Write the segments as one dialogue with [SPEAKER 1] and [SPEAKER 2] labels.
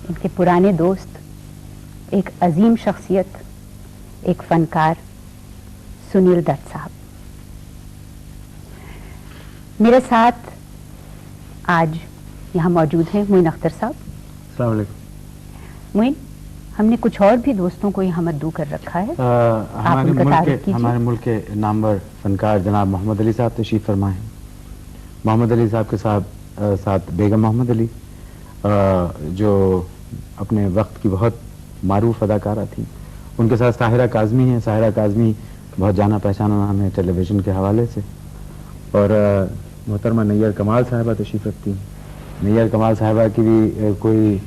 [SPEAKER 1] इनके पुराने दोस्त, एक अजीम शख्सियत, एक फनकार सुनील दत्त साहब मेरे साथ आज यहाँ मौजूद हैं। मोइन अख्तर साहब,
[SPEAKER 2] अस्सलाम वालेकुम।
[SPEAKER 1] मोइन, हमने कुछ और भी दोस्तों को यहाँ मद्दू कर रखा है।
[SPEAKER 2] हमारे मुल्क के नामवर फनकार जनाब मोहम्मद अली साहब तशरीफ फरमा हैं। मोहम्मद अली साहब के साथ बेगम मोहम्मद अली, जो अपने वक्त की बहुत मारूफ अदाकारा थी। उनके साथ साहिरा काज़मी हैं। साहिरा काज़मी बहुत जाना पहचाना नाम है टेलीविज़न के हवाले से। और मोहतरमा नैयर कमाल साहिबा तशरीफ रखती हैं। नैयर कमाल साहिबा की भी कोई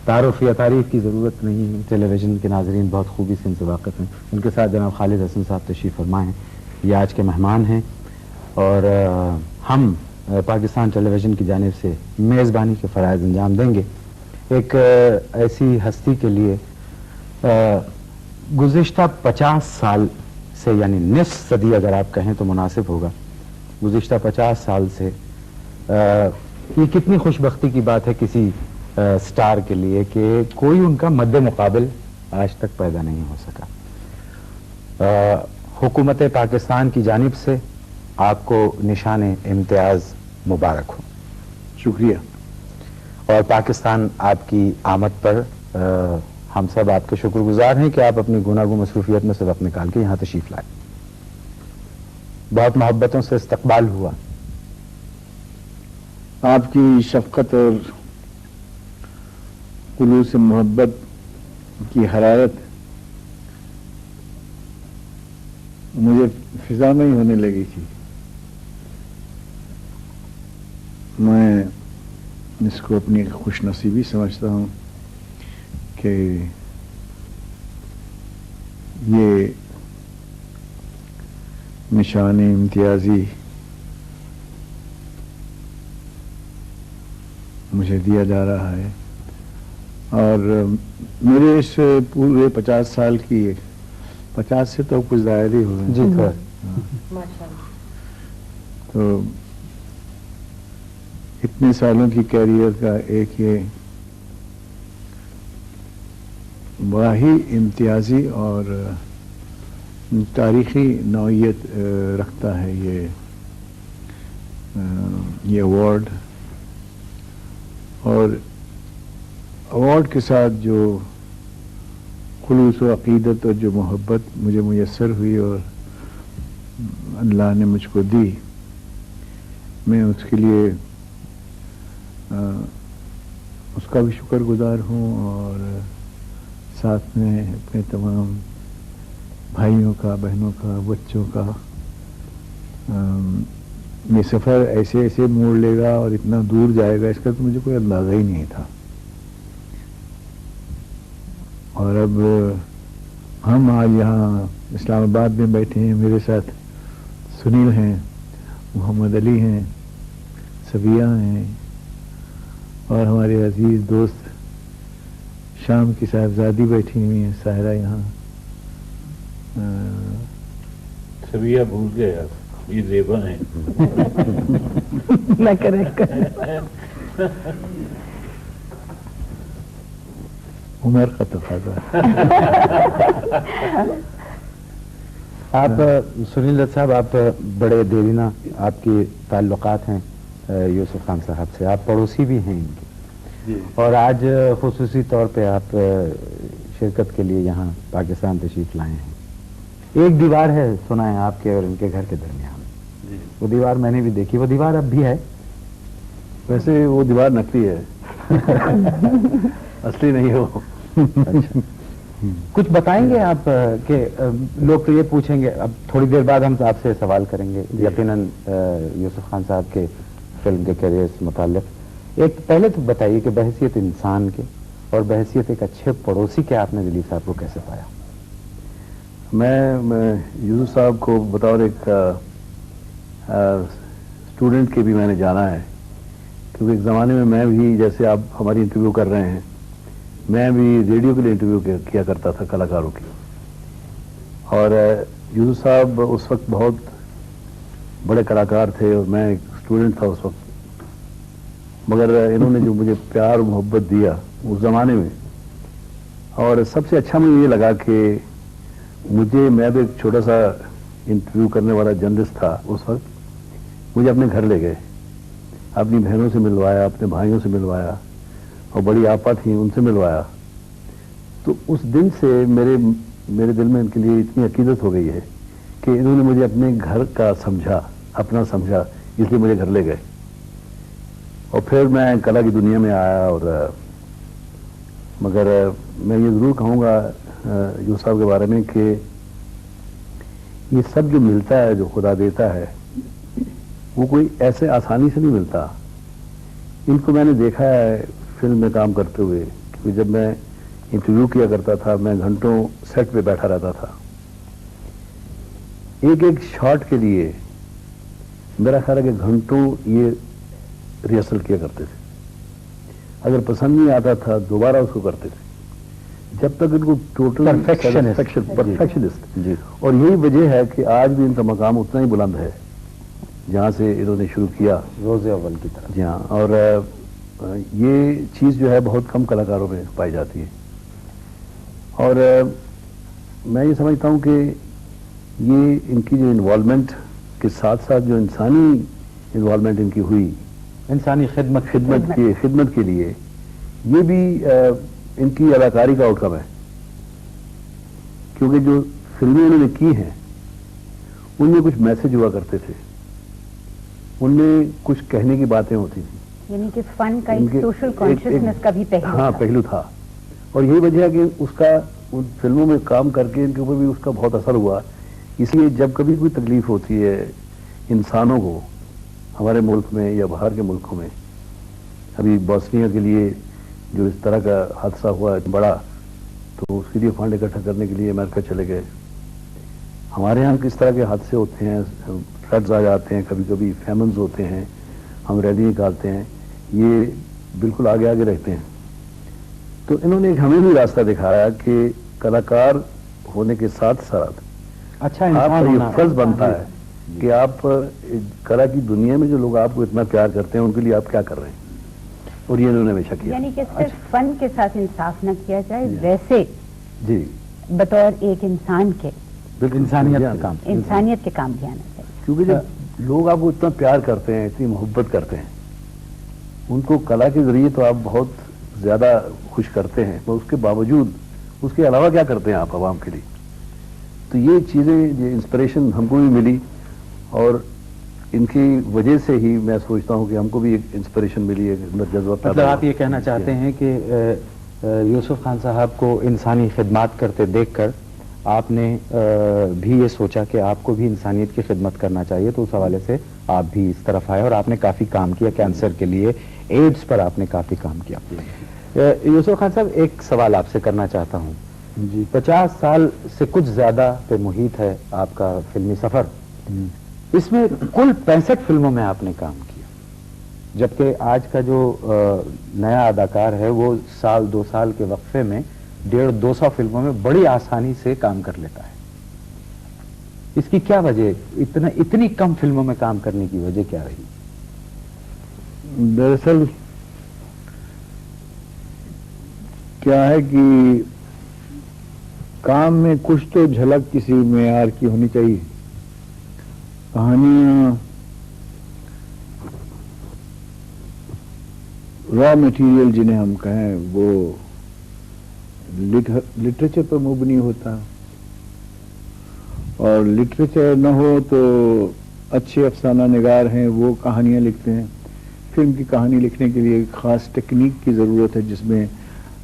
[SPEAKER 2] तारुफ या तारीफ़ की ज़रूरत नहीं है, टेलीविज़न के नाज़रीन बहुत खूबी से इनसे वाक़िफ़ हैं। उनके साथ जनाब खालिद हसन साहब तशरीफ़ फरमा हैं, ये आज के मेहमान हैं। और हम पाकिस्तान टेलीविज़न की जानिब से मेज़बानी के फ़राइज़ अंजाम देंगे एक ऐसी हस्ती के लिए गुज़िश्ता 50 साल से, यानी निस्फ सदी अगर आप कहें तो मुनासिब होगा, गुज़िश्ता 50 साल से ये कितनी खुशबख्ती की बात है किसी स्टार के लिए कि कोई उनका मद्दे मुकाबिल आज तक पैदा नहीं हो सका। हुकूमत पाकिस्तान की जानिब से आपको निशान इम्तियाज़ मुबारक हो।
[SPEAKER 3] शुक्रिया।
[SPEAKER 2] और पाकिस्तान आपकी आमद पर हम सब आपके शुक्रगुजार हैं कि आप अपनी गुनागो मसरूफियत में से वक्त निकाल के यहाँ तशरीफ लाए। बहुत मोहब्बतों से इस्तकबाल हुआ।
[SPEAKER 3] आपकी शफकत और खुलूस मोहब्बत की हरारत मुझे फिजा में ही होने लगी थी। मैं इसको अपनी खुशनसीबी समझता हूँ कि ये निशान इम्तियाजी मुझे दिया जा रहा है। और मेरे इस पूरे 50 साल की, 50 से तो कुछ ज़ायद ही हुए
[SPEAKER 2] जी सर,
[SPEAKER 3] तो इतने सालों की कैरियर का एक ये बड़ा ही इम्तियाजी और तारीखी नौइयत रखता है ये अवार्ड। और अवार्ड के साथ जो खुलूस व अक़ीदत और जो मोहब्बत मुझे मुयस्सर हुई और अल्लाह ने मुझको दी, मैं उसके लिए उसका भी शुक्रगुजार हूँ। और साथ में अपने तमाम भाइयों का, बहनों का, बच्चों का। ये सफ़र ऐसे ऐसे मोड़ लेगा और इतना दूर जाएगा, इसका तो मुझे कोई अंदाज़ा ही नहीं था। और अब हम आज यहाँ इस्लामाबाद में बैठे हैं। मेरे साथ सुनील हैं, मोहम्मद अली हैं, सबिया हैं और हमारे अजीज दोस्त शाम की साहिबजादी बैठी हुई हैं, साहिरा यहाँ।
[SPEAKER 4] सबिया भूल गए आप, ये ज़ेबा हैं।
[SPEAKER 1] मैं करेक्ट
[SPEAKER 3] उमर का तकाज़ा।
[SPEAKER 2] आप सुनील दत्त साहब, आप बड़े देरीना आपके ताल्लुकात हैं यूसुफ खान साहब से, आप पड़ोसी भी हैं इनके। और आज खुसूसी तौर पे आप शिरकत के लिए यहाँ पाकिस्तान तशरीफ लाए हैं। एक दीवार है, सुना है, आपके और इनके घर के दरमियान। वो दीवार मैंने भी देखी। वो दीवार अब भी है?
[SPEAKER 3] वैसे वो दीवार नकली है। असली नहीं हो।
[SPEAKER 2] अच्छा। कुछ बताएंगे आप कि लोग तो ये पूछेंगे, अब थोड़ी देर बाद हम आपसे सवाल करेंगे यकीनन यूसुफ खान साहब के फिल्म के करियर से मुताल्लिक। एक पहले तो बताइए कि बहैसियत इंसान के और बहैसियत एक अच्छे पड़ोसी के आपने दिलीप साहब को कैसे पाया?
[SPEAKER 3] मैं यूसुफ साहब को बतौर एक स्टूडेंट के भी मैंने जाना है, क्योंकि एक ज़माने में मैं भी, जैसे आप हमारी इंटरव्यू कर रहे हैं, मैं भी रेडियो के लिए इंटरव्यू किया करता था कलाकारों की। और यूसुफ साहब उस वक्त बहुत बड़े कलाकार थे और मैं एक स्टूडेंट था उस वक्त। मगर इन्होंने जो मुझे प्यार और मोहब्बत दिया
[SPEAKER 5] اس زمانے میں. اور سب سے اچھا مجھے یہ لگا کہ میں اب ایک چھوٹا سا انٹرویو کرنے والا جرنلسٹ تھا اس وقت. مجھے اپنے گھر لے گئے, اپنی بہنوں سے ملوایا, اپنے بھائیوں سے ملوایا, اور بڑی آپا تھیں ان سے ملوایا. تو اس دن سے میرے دل میں ان کے لیے اتنی عقیدت ہو گئی ہے کہ انہوں نے مجھے اپنے گھر کا سمجھا, اپنا سمجھا, اس لیے مجھے گھر لے گئے. اور پھر میں کلا کی دنیا میں آیا. اور مگر میں یہ ضرور کہوں گا یوسف صاحب کے بارے میں کہ یہ سب جو ملتا ہے, جو خدا دیتا ہے, وہ کوئی ایسے آسانی سے نہیں ملتا. ان کو میں نے دیکھا ہے فلم میں کام کرتے ہوئے, کیونکہ جب میں انٹرویو کیا کرتا تھا میں گھنٹوں سیٹ پہ بیٹھا رہتا تھا. ایک ایک شاٹ کے لیے میرا خیال ہے کہ گھنٹوں یہ ریہرسل کیا کرتے تھے. اگر پسند نہیں آتا تھا دوبارہ اس کو کرتے تھے, جب تک ان کو ٹوٹل پرفیکشنسٹ.
[SPEAKER 2] جی.
[SPEAKER 5] اور یہی وجہ ہے کہ آج بھی ان کا مقام اتنا ہی بلند ہے جہاں سے انہوں نے شروع کیا,
[SPEAKER 2] روز اول کی طرح.
[SPEAKER 5] جی ہاں. اور یہ چیز جو ہے بہت کم کلاکاروں میں پائی جاتی ہے. اور میں یہ سمجھتا ہوں کہ یہ ان کی جو انوالومنٹ کے ساتھ ساتھ جو انسانی انوالومنٹ ان کی ہوئی,
[SPEAKER 2] انسانی خدمت
[SPEAKER 5] کے لیے, یہ بھی ان کی اداکاری کا آؤٹ کم ہے. کیونکہ جو فلمیں انہوں نے کی ہیں ان میں کچھ میسج ہوا کرتے تھے, ان میں کچھ کہنے کی باتیں ہوتی تھیں.
[SPEAKER 1] یعنی کہ فن کا ایک سوشل کانشسنس کا بھی
[SPEAKER 5] پہلو تھا. اور یہی وجہ ہے کہ اس کا ان فلموں میں کام کر کے ان کے اوپر بھی اس کا بہت اثر ہوا. اس لیے جب کبھی کوئی تکلیف ہوتی ہے انسانوں کو ہمارے ملک میں یا باہر کے ملکوں میں, ابھی بوسنیا کے لیے جو اس طرح کا حادثہ ہوا بڑا, تو اس کے لیے فنڈ اکٹھا کرنے کے لیے امریکہ چلے گئے. ہمارے ہاں کس طرح کے حادثے ہوتے ہیں, فلڈز آ جاتے ہیں, کبھی کبھی فیمنز ہوتے ہیں, ہم ریلی نکالتے ہیں, یہ بالکل آگے آگے رہتے ہیں. تو انہوں نے ہمیں بھی راستہ دکھایا کہ کلاکار ہونے کے ساتھ ساتھ
[SPEAKER 2] اچھا
[SPEAKER 5] آپ کا یہ فرض بنتا ہے کہ آپ کلا کی دنیا میں جو لوگ آپ کو اتنا پیار کرتے ہیں ان کے لیے آپ کیا کر رہے ہیں. اور یہ انہوں نے ہمیشہ کیا.
[SPEAKER 1] یعنی کہ صرف فن کے ساتھ انصاف نہ کیا جائے, ویسے
[SPEAKER 5] جی
[SPEAKER 1] بطور ایک انسان کے
[SPEAKER 5] بالکل
[SPEAKER 1] انسانیت کے کام بھی آنا چاہیے.
[SPEAKER 5] کیونکہ جب لوگ آپ کو اتنا پیار کرتے ہیں, اتنی محبت کرتے ہیں, ان کو کلا کے ذریعے تو آپ بہت زیادہ خوش کرتے ہیں, پر اس کے باوجود اس کے علاوہ کیا کرتے ہیں آپ عوام کے لیے. تو یہ چیزیں, یہ انسپریشن ہم کو بھی ملی, اور ان کی وجہ سے ہی میں سوچتا ہوں کہ ہم کو بھی ایک انسپریشن ملی ہے, اندر جذبہ پیدا.
[SPEAKER 2] مطلب آپ یہ کہنا چاہتے ہیں کہ یوسف خان صاحب کو انسانی خدمات کرتے دیکھ کر آپ نے بھی یہ سوچا کہ آپ کو بھی انسانیت کی خدمت کرنا چاہیے, تو اس حوالے سے آپ بھی اس طرف آئے اور آپ نے کافی کام کیا. کینسر کے لیے, ایڈز پر آپ نے کافی کام کیا. یوسف خان صاحب ایک سوال آپ سے کرنا چاہتا ہوں. جی, 50 سال سے کچھ زیادہ پہ محیط ہے آپ کا فلمی سفر. اس میں کل 65 فلموں میں آپ نے کام کیا, جبکہ آج کا جو نیا اداکار ہے وہ سال 2 سال کے وقفے میں 150-200 فلموں میں بڑی آسانی سے کام کر لیتا ہے. اس کی کیا وجہ, اتنی کم فلموں میں کام کرنے کی وجہ کیا رہی؟
[SPEAKER 3] دراصل کیا ہے کہ کام میں کچھ تو جھلک کسی معیار کی ہونی چاہیے. کہانیاں را مٹیریل جنہیں ہم کہیں وہ لٹریچر پر مبنی ہوتا ہے, اور لٹریچر نہ ہو تو اچھے افسانہ نگار ہیں وہ کہانیاں لکھتے ہیں. فلم کی کہانی لکھنے کے لیے ایک خاص ٹیکنیک کی ضرورت ہے جس میں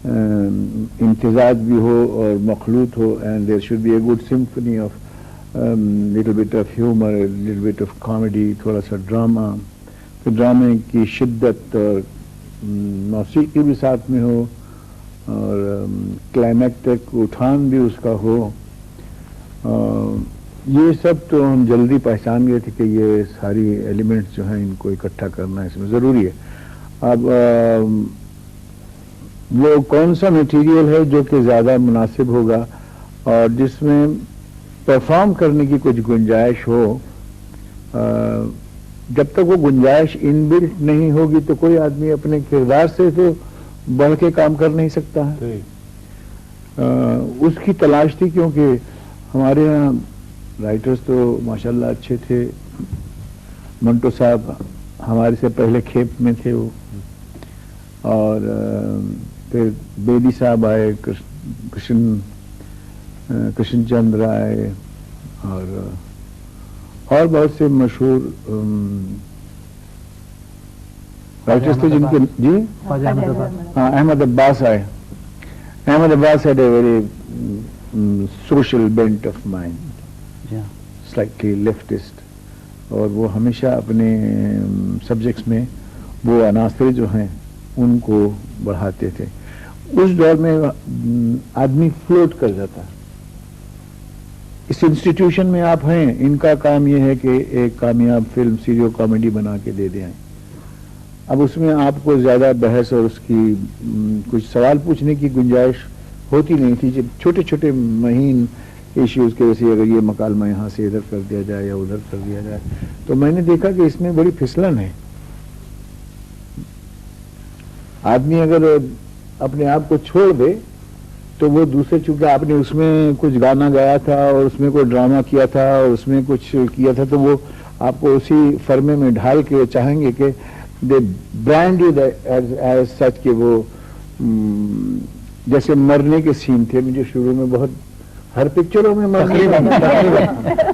[SPEAKER 3] امتزاج بھی ہو اور مخلوط ہو, and there should be a good symphony of little bit of humour, little bit of comedy, تھوڑا سا ڈرامہ. تو ڈرامے کی شدت اور موسیقی بھی ساتھ میں ہو, اور کلائمیکٹک اٹھان بھی اس کا ہو. یہ سب تو ہم جلدی پہچان گئے تھے کہ یہ ساری ایلیمنٹس جو ہیں ان کو اکٹھا کرنا اس میں ضروری ہے. اب وہ کون سا میٹیریل ہے جو کہ زیادہ مناسب ہوگا اور جس میں پرفارم کرنے کی کچھ گنجائش ہو. جب تک وہ گنجائش ان بلٹ نہیں ہوگی تو کوئی آدمی اپنے کردار سے تو बढ़ के काम कर नहीं सकता है। उसकी तलाश थी, क्योंकि हमारे यहाँ राइटर्स तो माशाल्लाह अच्छे थे। मंटो साहब हमारे से पहले खेप में थे वो, और फिर बेदी साहब आए, कृष्ण चंद्र आए, और बहुत से मशहूर राइटर्स थे जिनके जी हाँ, अहमद अब्बास आए। Ahmad Abbas had a very social bent of mind, slightly leftist, और वो हमेशा अपने सब्जेक्ट्स में वो अनासर जो हैं उनको बढ़ाते थे। उस दौर में आदमी फ्लोट कर जाता है। इस इंस्टीट्यूशन में आप हैं, इनका काम ये है कि एक कामयाब फिल्म सीरियो कॉमेडी बना के दे दें। अब उसमें आपको ज्यादा बहस और उसकी कुछ सवाल पूछने की गुंजाइश होती नहीं थी। जब छोटे छोटे महीन इश्यूज के वैसे अगर ये मकालमा यहाँ से इधर कर दिया जाए या उधर कर दिया जाए, तो मैंने देखा कि इसमें बड़ी फिसलन है। आदमी अगर अपने आप को छोड़ दे तो वो दूसरे, चूंकि आपने उसमें कुछ गाना गाया था और उसमें कोई ड्रामा किया था और उसमें कुछ किया था, तो वो आपको उसी फर्मे में ढाल के चाहेंगे कि they brand you as such के वो जैसे मरने के सीन थे मुझे शुरू में बहुत, हर पिक्चरों में मरने।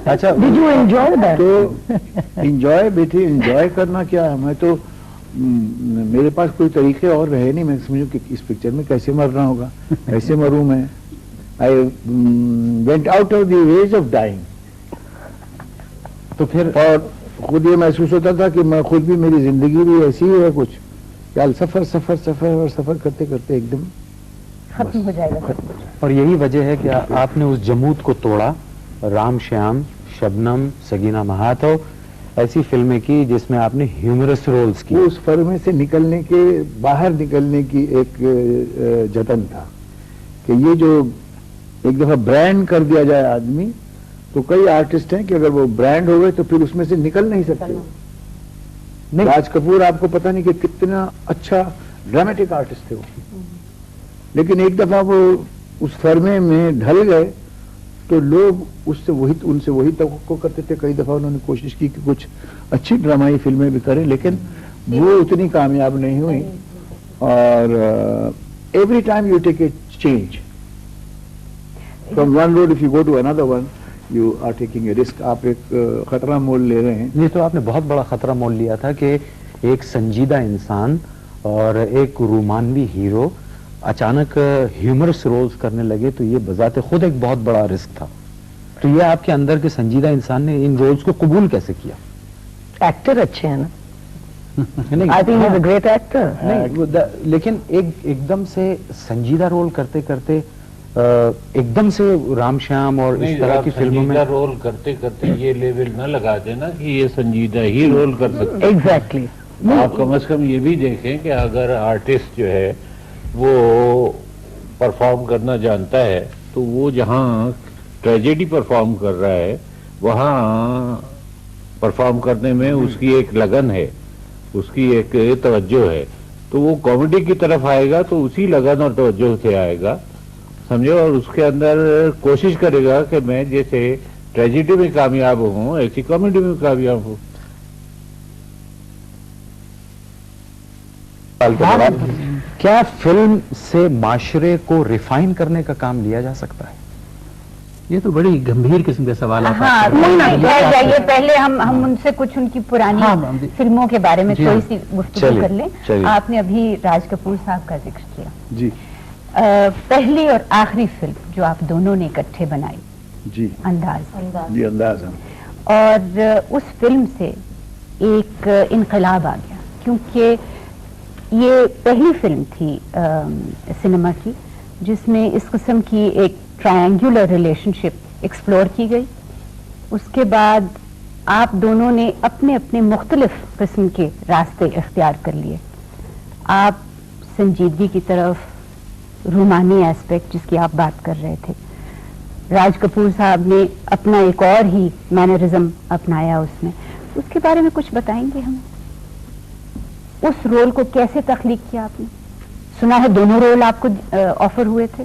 [SPEAKER 3] अच्छा,
[SPEAKER 1] Did you enjoy that?
[SPEAKER 3] तो इंजॉय बेटे, इंजॉय करना क्या है, मैं तो मेरे पास कोई तरीके और रहे नहीं। मैं समझूं कि इस पिक्चर में कैसे मरना होगा, कैसे मरूं मैं। I went out of the ways of dying. तो फिर और खुद ये महसूस होता था कि मैं खुद भी, मेरी जिंदगी भी ऐसी ही है कुछ, यार सफर सफर सफर और सफर करते करते एकदम
[SPEAKER 1] खत्म हो जाएगा।
[SPEAKER 2] और यही वजह है कि आपने उस जमूत को तोड़ा। राम श्याम, शबनम, सगीना महातो, ऐसी फिल्में की जिसमें आपने ह्यूमरस रोल्स की।
[SPEAKER 3] उस फर्मे से निकलने के, बाहर निकलने की एक जतन था कि ये जो एक दफा ब्रांड कर दिया जाए आदमी, तो कई आर्टिस्ट हैं कि अगर वो ब्रांड हो गए तो फिर उसमें से निकल नहीं सकते। नहीं, राज कपूर आपको पता नहीं कि कितना अच्छा ड्रामेटिक आर्टिस्ट थे वो, लेकिन एक दफा वो उस फर्मे में ढल गए तो लोग उनसे वही तवक्को करते थे। कई दफा उन्होंने कोशिश की कि कुछ अच्छी ड्रामाई फिल्में भी करें, लेकिन वो उतनी कामयाब नहीं हुई। और every time you take a change from one road, if you go to another one you are taking a risk. आप एक खतरा मोल ले रहे हैं।
[SPEAKER 2] ये तो आपने बहुत बड़ा खतरा मोल लिया था कि एक संजीदा इंसान और एक रोमानवी हीरो अचानक ह्यूमरस रोल्स करने लगे, तो ये बजाते खुद एक बहुत बड़ा रिस्क था। तो ये आपके अंदर के संजीदा इंसान ने इन रोल्स को कबूल कैसे किया?
[SPEAKER 1] एक्टर अच्छे हैं ना,
[SPEAKER 2] I
[SPEAKER 1] think he is a great actor.
[SPEAKER 2] नहीं, लेकिन एकदम से संजीदा रोल करते करते एकदम से राम श्याम और इस तरह की फिल्मों में
[SPEAKER 4] रोल करते करते ये लेवल न लगा देना कि ये संजीदा ही रोल कर सकते।
[SPEAKER 1] एग्जैक्टली।
[SPEAKER 4] आप कम से कम ये भी देखें कि अगर आर्टिस्ट जो है वो परफॉर्म करना जानता है, तो वो जहाँ ट्रेजेडी परफॉर्म कर रहा है वहाँ परफॉर्म करने में उसकी एक लगन है, उसकी एक तवज्जो है। तो वो कॉमेडी की तरफ आएगा तो उसी लगन और तवज्जो से आएगा, समझो, और उसके अंदर कोशिश करेगा कि मैं जैसे ट्रेजेडी में कामयाब हूँ ऐसी कॉमेडी में कामयाब हूँ।
[SPEAKER 2] क्या फिल्म से माशरे को रिफाइन करने का काम लिया जा सकता है?
[SPEAKER 6] ये तो बड़ी गंभीर किस्म के सवाल आप
[SPEAKER 1] हाँ, जाइए पहले हम उनसे कुछ उनकी पुरानी फिल्मों के बारे में थोड़ी सी गुफ्तगू कर लें। आपने अभी राज कपूर साहब का जिक्र किया
[SPEAKER 3] जी।
[SPEAKER 1] पहली और आखिरी फिल्म जो आप दोनों ने इकट्ठे बनाई
[SPEAKER 3] जी,
[SPEAKER 1] अंदाज।
[SPEAKER 3] जी अंदाज।
[SPEAKER 1] और उस फिल्म से एक इनकलाब आ गया, क्योंकि ये पहली फिल्म थी सिनेमा की जिसमें इस किस्म की एक ट्रायंगुलर रिलेशनशिप एक्सप्लोर की गई। उसके बाद आप दोनों ने अपने अपने मुख्तलिफ किस्म के रास्ते इख्तियार कर लिए। आप संजीदगी की तरफ, रूमानी एस्पेक्ट जिसकी आप बात कर रहे थे, राज कपूर साहब ने अपना एक और ही मैनरिज्म अपनाया उसमें। उसके बारे में कुछ बताएंगे हमें? उस रोल को कैसे तख्लीक किया आपने? सुना है दोनों रोल आपको ऑफर हुए थे?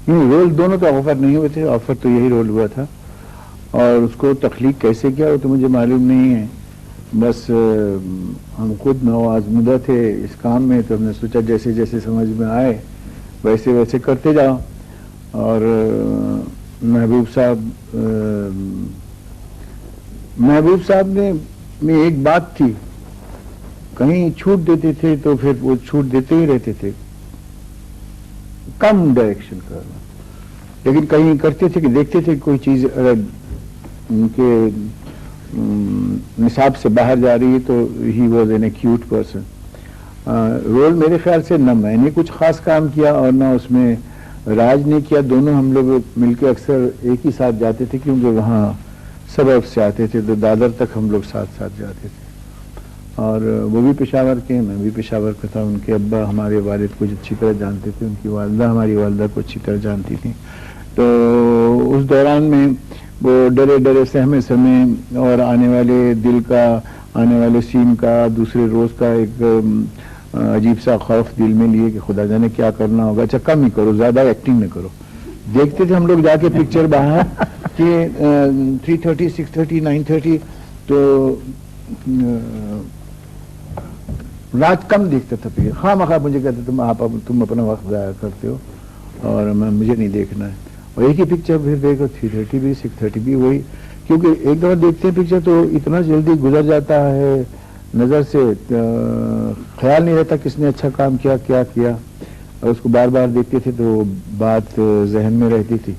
[SPEAKER 3] नहीं, रोल दोनों तो ऑफर नहीं हुए थे, ऑफर तो यही रोल हुआ था, और उसको तख्लीक कैसे किया वो तो मुझे मालूम नहीं है। बस हम खुद नवाज़मुदा थे इस काम में, तो हमने सोचा जैसे जैसे समझ में आए वैसे वैसे करते जाओ। और महबूब साहब में एक बात थी, कहीं छूट देते थे तो फिर वो छूट देते ही रहते थे, कम डायरेक्शन करना, लेकिन कहीं करते थे कि देखते थे कोई चीज अगर उनके निसाब से बाहर जा रही है तो he was an acute person. Role मेरे ख्याल से न मैंने कुछ खास काम किया और न उसमें राज ने किया, दोनों हम लोग मिलकर अक्सर एक ही साथ जाते थे, क्योंकि वहाँ सबब से आते थे तो दादर तक हम लोग साथ साथ जाते थे। और वो भी पेशावर के, मैं भी पेशावर का था। उनके अब्बा हमारे वालिद को अच्छी तरह जानते थे, उनकी वालदा हमारी वालदा को अच्छी तरह जानती थी। तो उस दौरान में वो डरे डरे सहमे समय और आने वाले दिल का, आने वाले सीन का, दूसरे रोज का एक अजीब सा खौफ दिल में लिए कि खुदा जाने क्या करना होगा, अच्छा कम ही करो, ज्यादा एक्टिंग न करो। देखते थे हम लोग जाके पिक्चर बाहर कि 3:30, 6:30, 9:30, तो रात कम देखता था फिर खामखा मुझे कहते तुम अपना वक्त ज़ाया करते हो और मुझे नहीं देखना है। और एक ही पिक्चर फिर देखो 3:30 भी 6:30 भी वही, क्योंकि एक दफा देखते हैं पिक्चर तो इतना जल्दी गुजर जाता है नज़र से, ख्याल नहीं रहता किसने अच्छा काम किया क्या किया, और उसको बार बार देखते थे तो बात जहन में रहती थी।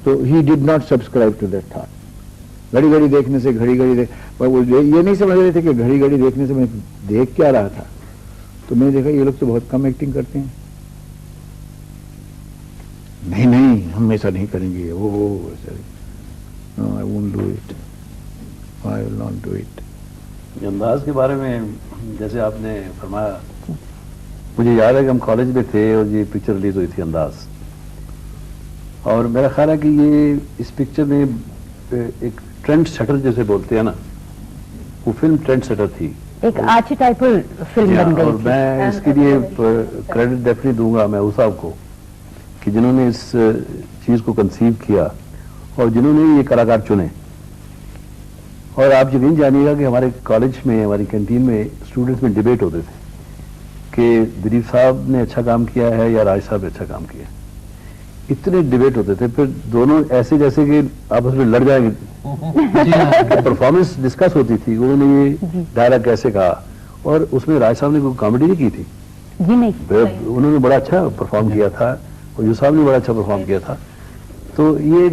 [SPEAKER 3] तो he did not subscribe to that thought. घड़ी घड़ी देखने से पर वो ये नहीं समझ रहे थे कि घड़ी घड़ी देखने से मैं देख क्या रहा था। तो मैंने देखा ये लोग तो बहुत कम एक्टिंग करते हैं, नहीं हम ऐसा नहीं करेंगे, वो I won't do it, I will not do it.
[SPEAKER 5] अंदाज के बारे में जैसे आपने फरमाया, मुझे याद है कि हम कॉलेज में थे और ये पिक्चर रिलीज हुई थी अंदाज, और मेरा ख्याल है कि ये इस पिक्चर में एक ट्रेंड सेटर जैसे बोलते हैं ना, वो फिल्म ट्रेंड सेटर थी,
[SPEAKER 1] एक आर्चिटाइपल फिल्म बन गई
[SPEAKER 5] और
[SPEAKER 1] थी।
[SPEAKER 5] मैं इसके लिए क्रेडिट डेफिनेटली दूंगा महबूब साहब को कि जिन्होंने इस चीज को कंसीव किया और जिन्होंने ये कलाकार चुने। और आप यकीन जानिएगा कि हमारे कॉलेज में, हमारी कैंटीन में स्टूडेंट्स में डिबेट होते थे कि दिलीप साहब ने अच्छा काम किया है या राज साहब ने अच्छा काम किया, इतने डिबेट होते थे। फिर दोनों ऐसे जैसे कि आपस में लड़ जाएंगे। परफॉर्मेंस डिस्कस होती थी, उन्होंने ये डायलॉग कैसे कहा, और उसमें राज साहब ने कोई कॉमेडी नहीं की थी
[SPEAKER 1] जी, नहीं,
[SPEAKER 5] उन्होंने बड़ा अच्छा परफॉर्म किया था और यूसुफ साहब ने बड़ा अच्छा परफॉर्म किया था। तो ये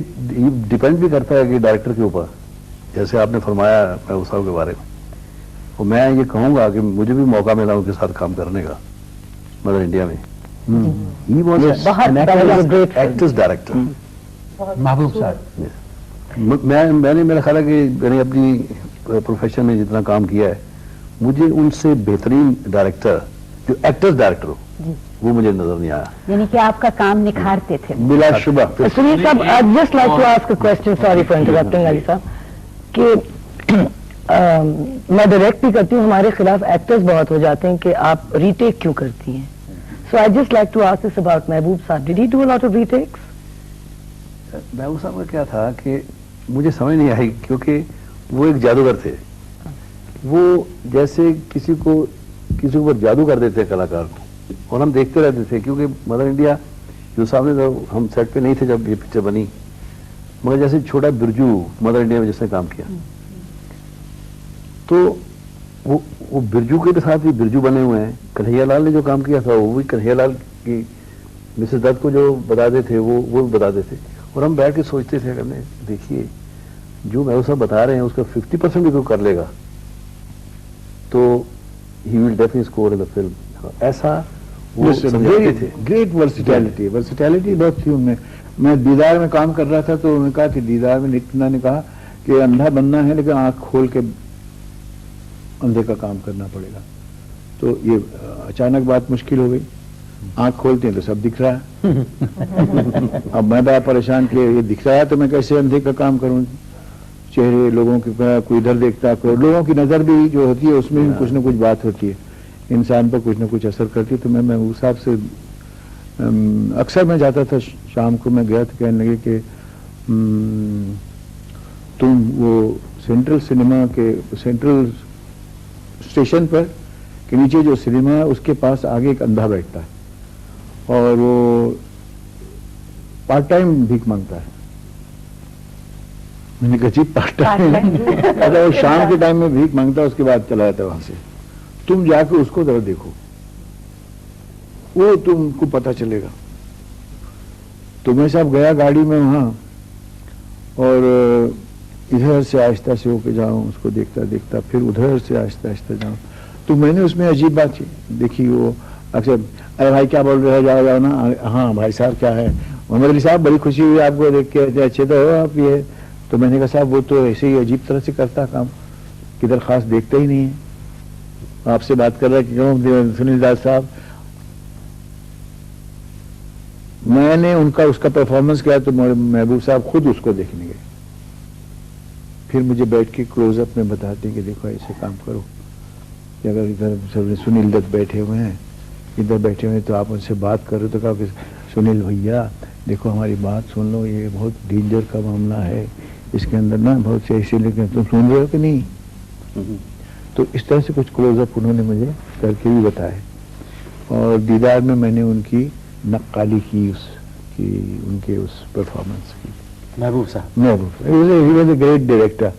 [SPEAKER 5] डिपेंड भी करता है कि डायरेक्टर के ऊपर, जैसे आपने फरमाया महबूब साहब के बारे में, और मैं ये कहूंगा कि मुझे भी मौका मिला उनके साथ काम करने का मदर इंडिया में। He was an actor's director.
[SPEAKER 6] महबूब साहब,
[SPEAKER 5] मैंने मेरा ख्याल है कि मैंने अपनी प्रोफेशन में जितना काम किया है, मुझे उनसे बेहतरीन डायरेक्टर जो एक्टर्स डायरेक्टर हो वो मुझे नजर नहीं आया।
[SPEAKER 1] यानी कि आपका काम निखारते थे।
[SPEAKER 5] बिला शुबा।
[SPEAKER 7] सुनील साहब, I'd just like to ask a question, sorry for interrupting Ali साहब, कि मैं डायरेक्ट भी करती हूँ, हमारे खिलाफ एक्टर्स बहुत हो जाते हैं कि आप रीटेक क्यों करती हैं। So I'd just like to ask this about महबूब साहब. Did he do a lot of retakes?
[SPEAKER 5] महबूब साहब का क्या था कि मुझे समझ नहीं आई, क्योंकि वो एक जादूगर थे। वो जैसे किसी को ऊपर जादू कर देते कलाकार को, और हम देखते रहते थे, क्योंकि मदर इंडिया यूसुफ साहब ने तो हम सेट पे नहीं थे जब ये पिक्चर बनी, मगर जैसे छोटा बिरजू मदर इंडिया में जिसने काम किया, तो वो बिरजू के साथ भी बिरजू बने हुए हैं। कन्हैया लाल ने जो काम किया था वो भी कन्हैया लाल की मिसेस दत्त को जो बताते थे वो बताते थे, और हम बैठ के सोचते थे, करने देखिए जो महबूब साहब बता रहे हैं उसका 50% भी कोई कर लेगा तो he will definitely score in the film. ऐसा वो समझते थे।
[SPEAKER 3] ग्रेट वर्सिटैलिटी बहुत थी उनमें। मैं दीदार में काम कर रहा था तो उन्होंने कहा कि दीदार में नितिना ने कहा कि अंधा बनना है लेकिन आंख खोल के अंधे का काम करना पड़ेगा। तो ये अचानक बात मुश्किल हो गई, आंख खोलते हैं तो सब दिख रहा है। अब मैं बड़ा परेशान कि ये दिख रहा है तो मैं कैसे अंधे का काम करूं। चेहरे लोगों की कोई इधर देखता है, कोई लोगों की नजर भी जो होती है उसमें भी कुछ न कुछ बात होती है। इंसान पर कुछ ना कुछ असर करती। तो मैं महबूब साहब से अक्सर मैं जाता था, शाम को मैं गया तो कहने लगे कि तुम वो सेंट्रल सिनेमा के सेंट्रल स्टेशन पर के नीचे जो सिनेमा है उसके पास आगे एक अंधा बैठता है और वो पार्ट टाइम भीख मांगता है। मैंने कहा जी पार्ट टाइम अगर वो शाम के टाइम में भीख मांगता है, उसके बाद चला जाता है वहां से। तुम जाके उसको जरा देखो, वो तुमको पता चलेगा। तो मैं साहब गया गाड़ी में वहां और इधर से आहिस्ता से होके जाऊं, उसको देखता देखता फिर उधर से आहिस्ता आहिस्ता जाऊं। तो मैंने उसमें अजीब बात देखी, वो अक्सर अरे भाई क्या बोल रहे हो, जाओ जाओ ना, हाँ भाई साहब क्या है, मोहम्मद अली साहब बड़ी खुशी हुई आपको देख के, अच्छे तो हो आप ये। तो मैंने कहा साहब वो तो ऐसे ही अजीब तरह से करता काम, किधर खास देखते ही नहीं है, आपसे बात कर रहा है कि क्यों सुनील दास साहब। मैंने उनका उसका परफॉर्मेंस किया तो महबूब साहब खुद उसको देखने गए, फिर मुझे बैठ के क्लोजअप में बताते कि देखो ऐसे काम करो कि अगर इधर सुनील दत्त बैठे हुए हैं, इधर बैठे हुए हैं, तो आप उनसे बात करो तो कहा कि सुनील भैया देखो हमारी बात सुन लो, ये बहुत डेंजर का मामला है, इसके अंदर ना बहुत से ऐसे, लेकिन तुम सुन रहे हो कि नहीं। तो इस तरह से कुछ क्लोजअप उन्होंने मुझे करके भी बताए और दीदार में मैंने उनकी नक्काली की उनके उस परफॉर्मेंस की।
[SPEAKER 2] महबूब साहब,
[SPEAKER 3] he was a great director.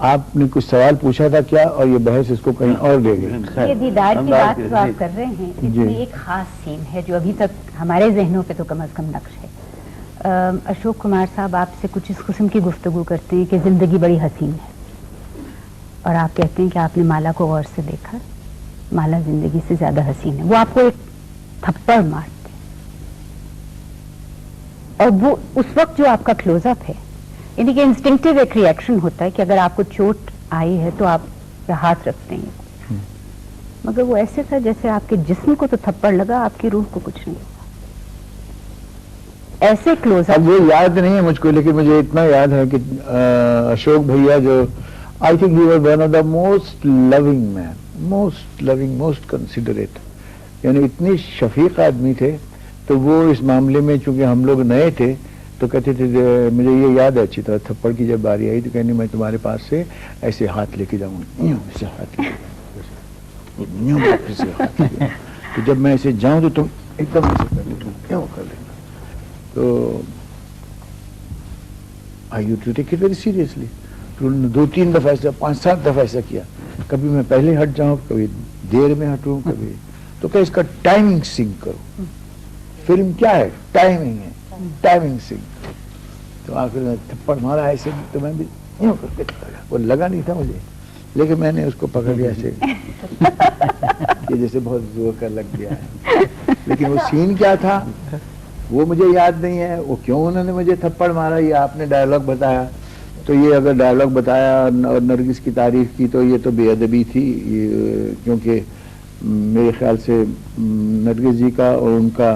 [SPEAKER 3] आपने कुछ सवाल पूछा था क्या, और ये बहस इसको कहीं और ले गई।
[SPEAKER 1] ये दीदार की बात जो आप कर रहे हैं, इसमें एक खास सीन है जो अभी तक हमारे जहनों पे तो कम अज कम नक्श है। अशोक कुमार साहब आपसे कुछ इस किस्म की गुफ्तगू करते हैं कि जिंदगी बड़ी हसीन है, और आप कहते हैं कि आपने माला को गौर से देखा, माला जिंदगी से ज्यादा हसीन है। वो आपको एक थप्पड़ मारते और वो उस वक्त जो आपका क्लोजअप है, यानी कि इंस्टिंक्टिव एक रिएक्शन होता है कि अगर आपको चोट आई है तो आप हाथ रखते हैं, मगर वो ऐसे था जैसे आपके जिस्म को तो थप्पड़ लगा, आपकी रूह को कुछ नहीं हुआ। ऐसे क्लोजअप।
[SPEAKER 3] अब वो याद नहीं है मुझको, लेकिन मुझे इतना याद है कि अशोक भैया जो I think he was one of the most loving man, most loving, most considerate, यानी इतने शफीक आदमी थे। तो वो इस मामले में चूंकि हम लोग नए थे तो कहते थे, मुझे ये याद है अच्छी तरह, थप्पड़ की जब बारी आई तो कहने मैं तुम्हारे पास से ऐसे हाथ लेके जाऊंगा, ऐसे हाथ लेके। तो जब मैं ऐसे जाऊं तो तुम एकदम ऐसे कर लेना, क्यों कर लेना। तो I you to take it very seriously. तो उन्होंने 2-3 दफा ऐसा, 5-7 दफा ऐसा किया, कभी मैं पहले हट जाऊं, कभी देर में हटूं, कभी तो क्या इसका टाइमिंग सिंक करो। फिल्म क्या है, टाइमिंग है, टाइमिंग सिंक। तो आखिर में थप्पड़ मारा ऐसे, तो मैं भी यूं करके चला गया। वो लगा नहीं था मुझे, लेकिन मैंने उसको पकड़ लिया ऐसे ये जैसे बहुत जोर का लग गया है। लेकिन वो सीन क्या था वो मुझे याद नहीं है, वो क्यों उन्होंने मुझे थप्पड़ मारा, ये आपने डायलॉग बताया। तो ये अगर डायलॉग बताया और नरगिस की तारीफ की तो ये तो बेअदबी थी, क्योंकि मेरे ख्याल से नरगिस जी का और उनका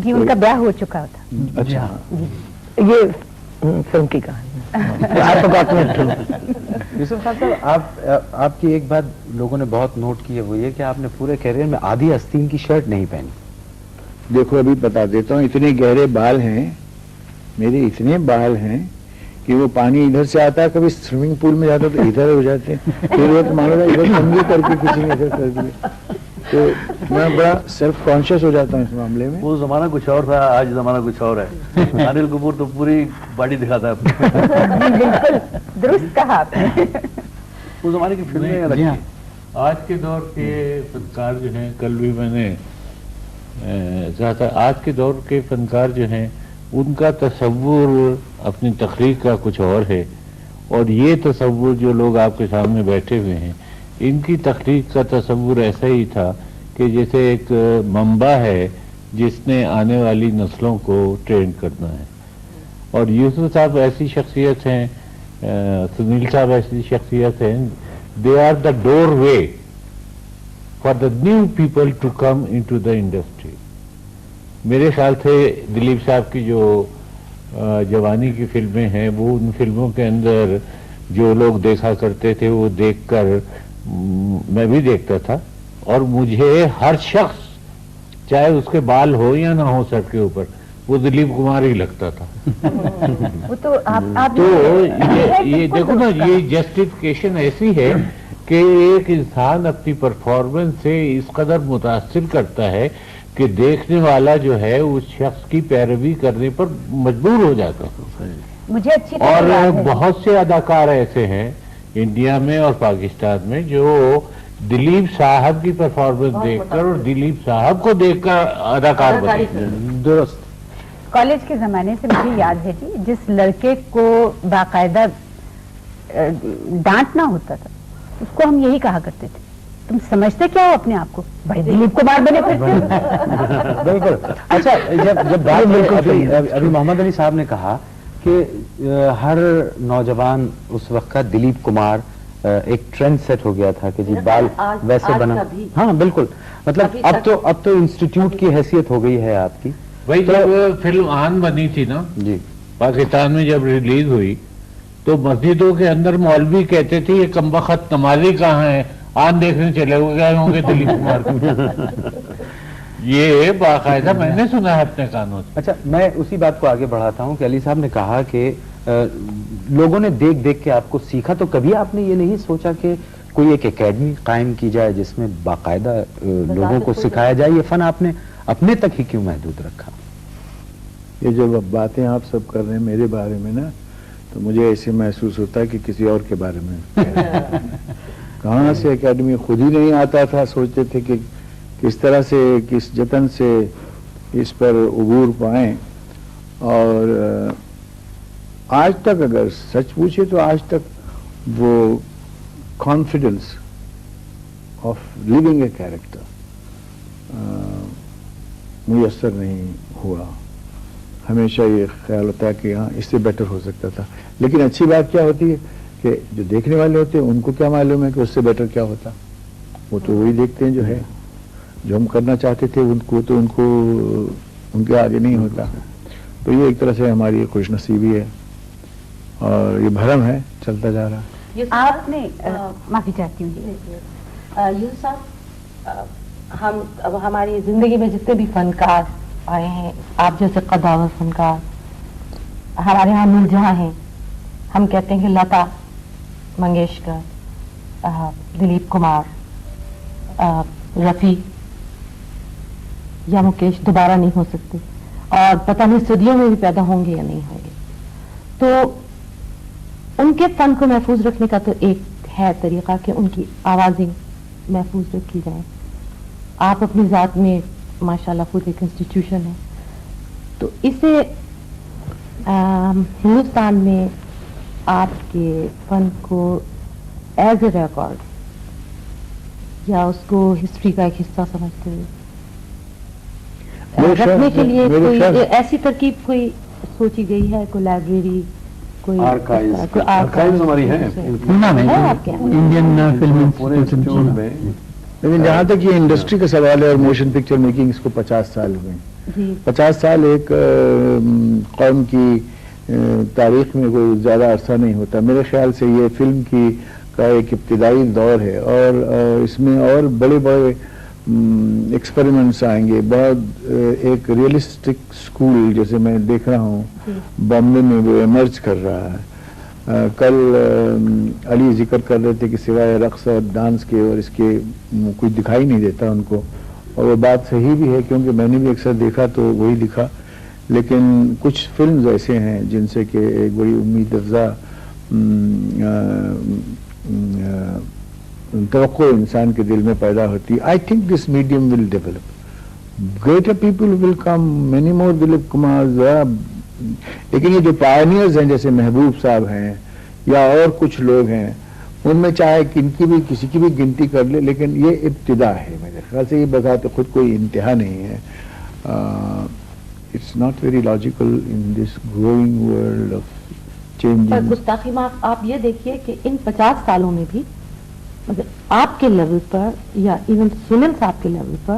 [SPEAKER 1] उनका ब्याह हो चुका था।
[SPEAKER 3] अच्छा,
[SPEAKER 7] ये फिल्म की कहानी।
[SPEAKER 2] यूसुफ खान साहब, आपकी एक बात लोगों ने बहुत नोट की है, वो ये कि आपने पूरे कैरियर में आधी आस्तीन की शर्ट नहीं पहनी।
[SPEAKER 3] देखो अभी बता देता हूँ, इतने गहरे बाल हैं मेरे, इतने बाल हैं कि वो पानी इधर से आता है, कभी स्विमिंग पूल में जाता तो इधर हो जाते हैं, फिर वो मानो इधर कंगी करके किसी ने इधर कर दिया। तो मैं बड़ा सेल्फ कॉन्शियस हो जाता हूँ इस मामले में।
[SPEAKER 6] वो जमाना कुछ और था, आज जमाना कुछ और है। अनिल कपूर तो पूरी बॉडी दिखाता है।
[SPEAKER 1] बिल्कुल दुरुस्त कहा आपने।
[SPEAKER 6] उस जमाने की फिल्में अलग थी।
[SPEAKER 4] आज के दौर के फनकार जो हैं, कल भी मैंने कहा था, आज के दौर के फनकार जो हैं उनका तसव्वुर अपनी तख्लीक का कुछ और है, और ये तसव्वुर जो लोग आपके सामने बैठे हुए हैं इनकी तख्लीक का तसव्वुर ऐसा ही था कि जैसे एक मंबा है जिसने आने वाली नस्लों को ट्रेन करना है। और यूसुफ साहब ऐसी शख्सियत हैं, सुनील साहब ऐसी शख्सियत हैं, they are the doorway for the new people to come into the industry. मेरे ख्याल से दिलीप साहब की जो जवानी की फिल्में हैं, वो उन फिल्मों के अंदर जो लोग देखा करते थे वो देखकर मैं भी देखता था, اور مجھے ہر شخص چاہے اس کے بال ہو یا نہ ہو سر کے اوپر وہ دلیپ کمار ہی لگتا تھا.
[SPEAKER 1] وہ تو آپ
[SPEAKER 4] تو یہ دیکھو نا یہ جسٹیفیکیشن ایسی ہے کہ ایک انسان اپنی پرفارمنس سے اس قدر متاثر کرتا ہے کہ دیکھنے والا جو ہے اس شخص کی پیروی کرنے پر مجبور ہو جاتا ہے.
[SPEAKER 1] مجھے اچھی طرح
[SPEAKER 4] اور
[SPEAKER 1] یاد ہے.
[SPEAKER 4] بہت سے اداکار ایسے ہیں انڈیا میں اور پاکستان میں جو دلیپ صاحب کی پرفارمنس دیکھ کر اور دلیپ صاحب کو دیکھ کر اداکار بنے.
[SPEAKER 2] درست.
[SPEAKER 1] کالج کے زمانے سے مجھے یاد ہے جی جس لڑکے کو باقاعدہ ڈانٹنا ہوتا تھا اس کو ہم یہی کہا کرتے تھے تم سمجھتے کیا ہو اپنے آپ کو بھائی دلیپ کمار بنے پھرتے.
[SPEAKER 2] بالکل. اچھا جب بات ابھی محمد علی صاحب نے کہا کہ ہر نوجوان اس وقت کا دلیپ کمار ایک ٹرینڈ سیٹ ہو گیا تھا کہ جی بال ویسے بنا. ہاں بالکل. مطلب اب تو انسٹیٹیوٹ کی حیثیت ہو گئی ہے آپ کی.
[SPEAKER 4] بھائی جب فلم آن بنی تھی نا
[SPEAKER 2] جی
[SPEAKER 4] پاکستان میں جب ریلیز ہوئی تو مسجدوں کے اندر مولوی کہتے تھے یہ کمبخت نمازی کہاں ہے آن دیکھنے چلے گئے ہوں گے دلیپ کمار کو. یہ باقاعدہ میں نے سنا ہے اپنے کانوں سے.
[SPEAKER 2] اچھا میں اسی بات کو آگے بڑھاتا ہوں کہ علی صاحب نے کہا کہ لوگوں نے دیکھ دیکھ کے آپ کو سیکھا تو کبھی آپ نے یہ نہیں سوچا کہ کوئی ایک اکیڈمی قائم کی جائے جس میں باقاعدہ لوگوں کو سکھایا جائے. یہ فن آپ نے اپنے تک ہی کیوں محدود رکھا؟
[SPEAKER 3] یہ جو باتیں آپ سب کر رہے ہیں میرے بارے میں نا تو مجھے ایسے محسوس ہوتا ہے کہ کسی اور کے بارے میں. کہاں سے اکیڈمی خود ہی نہیں آتا تھا. سوچتے تھے کہ کس طرح سے کس جتن سے اس پر عبور پائیں. اور آج تک اگر سچ پوچھے تو آج تک وہ confidence of living a character میسر نہیں ہوا. ہمیشہ یہ خیال ہوتا ہے کہ ہاں اس سے بیٹر ہو سکتا تھا. لیکن اچھی بات کیا ہوتی ہے کہ جو دیکھنے والے ہوتے ہیں ان کو کیا معلوم ہے کہ اس سے بیٹر کیا ہوتا. وہ تو وہی دیکھتے ہیں جو ہے جو ہم کرنا چاہتے تھے ان کو ان کے آگے نہیں ہوتا. تو یہ ایک طرح سے ہماری خوش نصیبی ہے اور یہ بھرم ہے چلتا جا رہا.
[SPEAKER 1] آپ نے معافی چاہتی ہوں
[SPEAKER 7] یوسف صاحب ہم ہماری زندگی میں جتنے بھی فنکار آئے ہیں آپ جیسے قداور فنکار ہمارے یہاں نور جہاں ہیں. ہم کہتے ہیں کہ لتا منگیشکر دلیپ کمار رفیع یا مکیش دوبارہ نہیں ہو سکتے اور پتہ نہیں صدیوں میں بھی پیدا ہوں گے یا نہیں ہوں گے. تو ان کے فن کو محفوظ رکھنے کا تو ایک ہے طریقہ کہ ان کی آوازیں محفوظ رکھی جائیں. آپ اپنی ذات میں ماشاءاللہ خود ایک انسٹیٹیوشن ہے تو اسے ہندوستان میں آپ کے فن کو ایز اے ریکارڈ یا اس کو ہسٹری کا ایک حصہ سمجھتے ہوئے رکھنے کے لیے کوئی ایسی ترکیب کوئی سوچی گئی ہے؟ کوئی لائبریری کوئی
[SPEAKER 5] آرکائیوز ہماری ہیں
[SPEAKER 3] انڈین فلم انسٹیٹیوٹ میں. لیکن جہاں تک یہ انڈسٹری کا سوال ہے اور موشن پکچر میکنگ اس کو 50 سال ہوئے ہیں. 50 سال ایک قوم کی تاریخ میں کوئی زیادہ عرصہ نہیں ہوتا. میرے خیال سے یہ فلم کی کا ایک ابتدائی دور ہے اور اس میں اور بڑے بڑے ایکسپیریمنٹس آئیں گے. بہت ایک ریئلسٹک سکول جیسے میں دیکھ رہا ہوں بامبے میں وہ ایمرج کر رہا ہے. کل علی ذکر کر رہے تھے کہ سوائے رقص اور ڈانس کے اور اس کے کچھ دکھائی نہیں دیتا ان کو اور وہ بات صحیح بھی ہے کیونکہ میں نے بھی اکثر دیکھا تو وہی دکھا. لیکن کچھ فلمز ایسے ہیں جن سے کہ ایک بڑی امید افزا توقع انسان کے دل میں پیدا ہوتی ہے. I think this medium will develop. Greater people will come many more Dilip Kumar. لیکن یہ جو پائنیئرز ہیں جیسے محبوب صاحب ہیں یا اور کچھ لوگ ہیں ان میں چاہے کن کی بھی کسی کی بھی گنتی کر لے لیکن یہ ابتدا ہے. میرے خیال سے یہ بذات خود کوئی انتہا نہیں ہے. It's not very logical in this growing world of changing.
[SPEAKER 7] گستاخی معاف آپ یہ دیکھیے کہ ان 50 سالوں میں بھی آپ کے لیول پر یا ایون سنیل صاحب کے لیول پر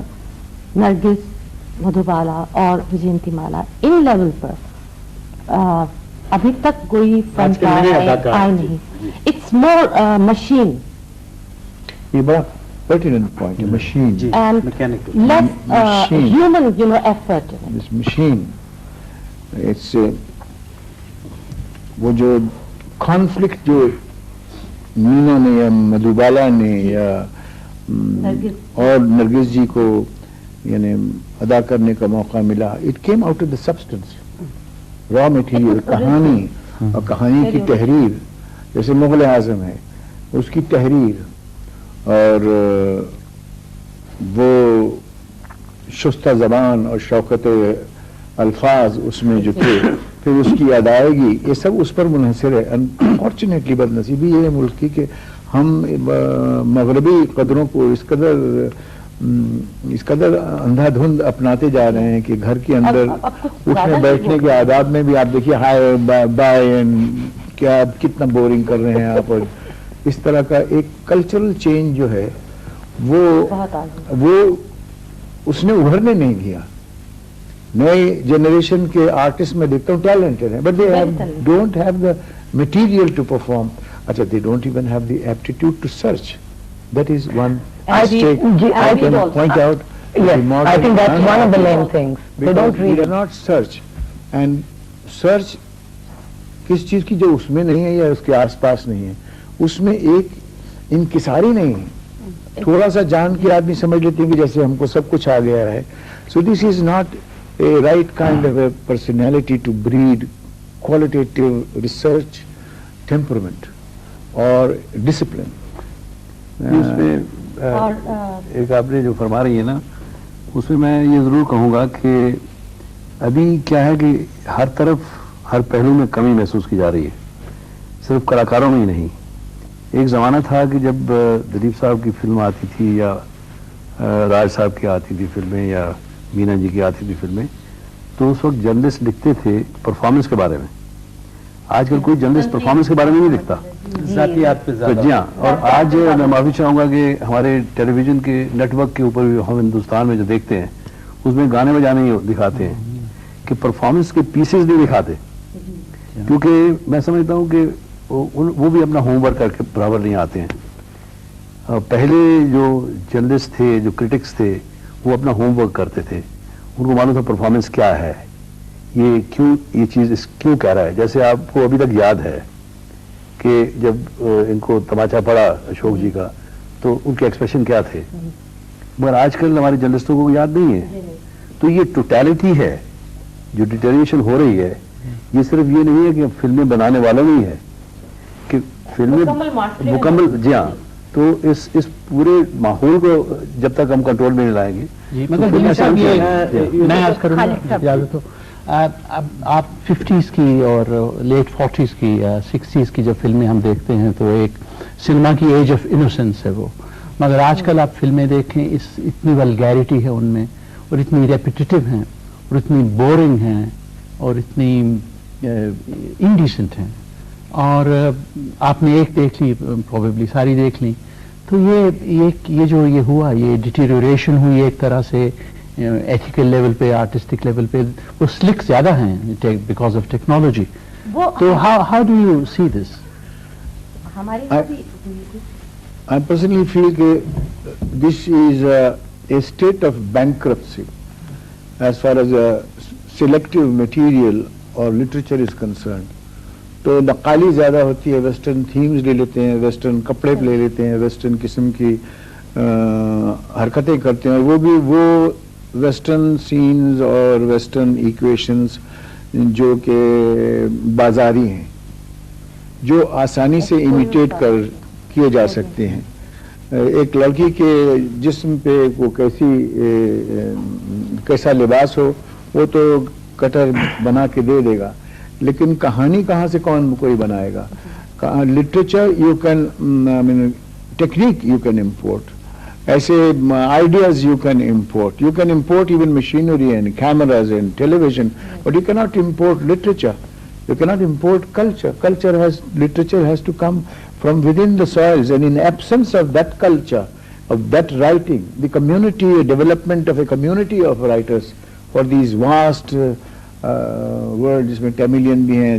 [SPEAKER 7] نرگس مدھوبالا اور وجینتی مالا ان لیول پر ابھی تک کوئی فنکار آئے نہیں. It's more machine.
[SPEAKER 3] یہ بڑا pertinent point. A machine.
[SPEAKER 7] and
[SPEAKER 2] mechanical.
[SPEAKER 7] less
[SPEAKER 3] Machine.
[SPEAKER 7] human, effort in it.
[SPEAKER 3] This machine. It's वो जो conflict जो मीना ने या मधुबाला ने या और नरगिस जी को यानी अदा करने का मौका मिला, it came out of the substance, raw material, कहानी और कहानी की तहरीर, जैसे मुगल आजम है उसकी तहरीर और वो शुस्ता ज़बान और शौकत अल्फाज उसमें जो थे, फिर उसकी अदायगी, ये सब उस पर मुनहसर है। अनफॉर्चुनेटली बदनसीबी ये है मुल्क की कि हम मगरबी कदरों को इस कदर अंधाधुंद अपनाते जा रहे हैं कि घर के अंदर उठने बैठने के आदाब में भी आप देखिए हाय बाय एंड क्या कितना बोरिंग कर रहे हैं आप, और इस तरह का एक कल्चरल चेंज जो है वो उसने उभरने नहीं दिया। नए जनरेशन के आर्टिस्ट में देखता हूँ टैलेंटेड है, but they don't have the material to perform. अच्छा, they don't even have the aptitude to search. That is one mistake I can point out.
[SPEAKER 7] Yes, I think that's one of the main things. They don't read.
[SPEAKER 3] They do not search, and search किस चीज की जो उसमें नहीं है या उसके आसपास नहीं है, उसमें एक इंकिसारी नहीं है। थोड़ा सा जान के आदमी समझ लेते हैं कि जैसे हमको सब कुछ आ गया है। So this is not a right kind of a personality to breed qualitative research, temperament or discipline.
[SPEAKER 5] इसमें एक आपने जो फरमा रही है ना, उसमें मैं ये ज़रूर कहूँगा कि अभी क्या है कि हर तरफ हर पहलू में कमी महसूस की जा रही है, सिर्फ कलाकारों में ही नहीं। एक ज़माना था कि जब दिलीप साहब की फिल्म आती थी या राज साहब की आती थी फिल्में या मीना जी की आती थी फिल्में, तो उस वक्त जर्नलिस्ट लिखते थे परफॉर्मेंस के बारे में। आजकल कोई जर्नलिस्ट परफॉर्मेंस के बारे में नहीं लिखता,
[SPEAKER 2] जातियात पे
[SPEAKER 5] तो जी हाँ। और आज मैं माफी चाहूंगा कि हमारे टेलीविजन के नेटवर्क के ऊपर भी हम हिंदुस्तान में जो देखते हैं उसमें गाने बजाने ही दिखाते हैं कि परफॉर्मेंस के पीसेस नहीं दिखाते, क्योंकि मैं समझता हूँ कि वो भी अपना होमवर्क करके बराबर नहीं आते हैं। पहले जो जर्नलिस्ट थे, जो क्रिटिक्स थे, वो अपना होमवर्क करते थे, उनको मालूम था परफॉर्मेंस क्या है, ये क्यों ये चीज़ क्यों कह रहा है। जैसे आपको अभी तक याद है कि जब इनको तमाचा पड़ा अशोक जी का, तो उनके एक्सप्रेशन क्या थे, मगर आजकल हमारे जर्नलिस्टों को याद नहीं है। तो ये टोटलिटी है जो डिटेरिएशन हो रही है, ये सिर्फ ये नहीं है कि फिल्में बनाने वालों में ही है कि फिल्में मुकम्मल, जी हाँ। तो इस पूरे माहौल को जब तक हम कंट्रोल में नहीं लाएंगे,
[SPEAKER 8] मतलब मैं आज करूँगा अब आप 50s की और लेट 40s की या 60s की जब फिल्में हम देखते हैं तो एक सिनेमा की एज ऑफ इनोसेंस है वो, मगर आजकल आप फिल्में देखें, इतनी वल्गैरिटी है उनमें और इतनी रेपिटेटिव हैं और इतनी बोरिंग हैं और इतनी इंडिसेंट हैं। और आपने एक देख ली, प्रोबेबली सारी देख ली, तो ये जो ये हुआ, ये डिटीरियोरेशन हुई एक तरह से एथिकल लेवल पे, आर्टिस्टिक लेवल पे, वो स्लिक ज्यादा हैं बिकॉज ऑफ टेक्नोलॉजी। तो how do you see this?
[SPEAKER 3] I personally feel that this is a state of bankruptcy as far as selective material or literature is concerned. तो नकाली ज़्यादा होती है, वेस्टर्न थीम्स ले लेते हैं, वेस्टर्न कपड़े ले लेते हैं, वेस्टर्न किस्म की हरकतें करते हैं, और वो भी वो वेस्टर्न सीन्स और वेस्टर्न इक्वेशंस जो कि बाजारी हैं, जो आसानी से इमिटेट कर किए जा सकते हैं। एक लड़की के जिस्म पे वो कैसा लिबास हो वो तो कटर बना के दे देगा, लेकिन कहानी कहाँ से कौन कोई बनाएगा? Literature you can, I mean technique you can import, ऐसे ideas you can import. You can import even machinery and cameras and television, but you cannot import literature. You cannot import culture. Literature has to come from within the soils, and in absence of that culture, of that writing, the community, development of a community of writers for these vast world جس میں ٹیملین بھی ہیں,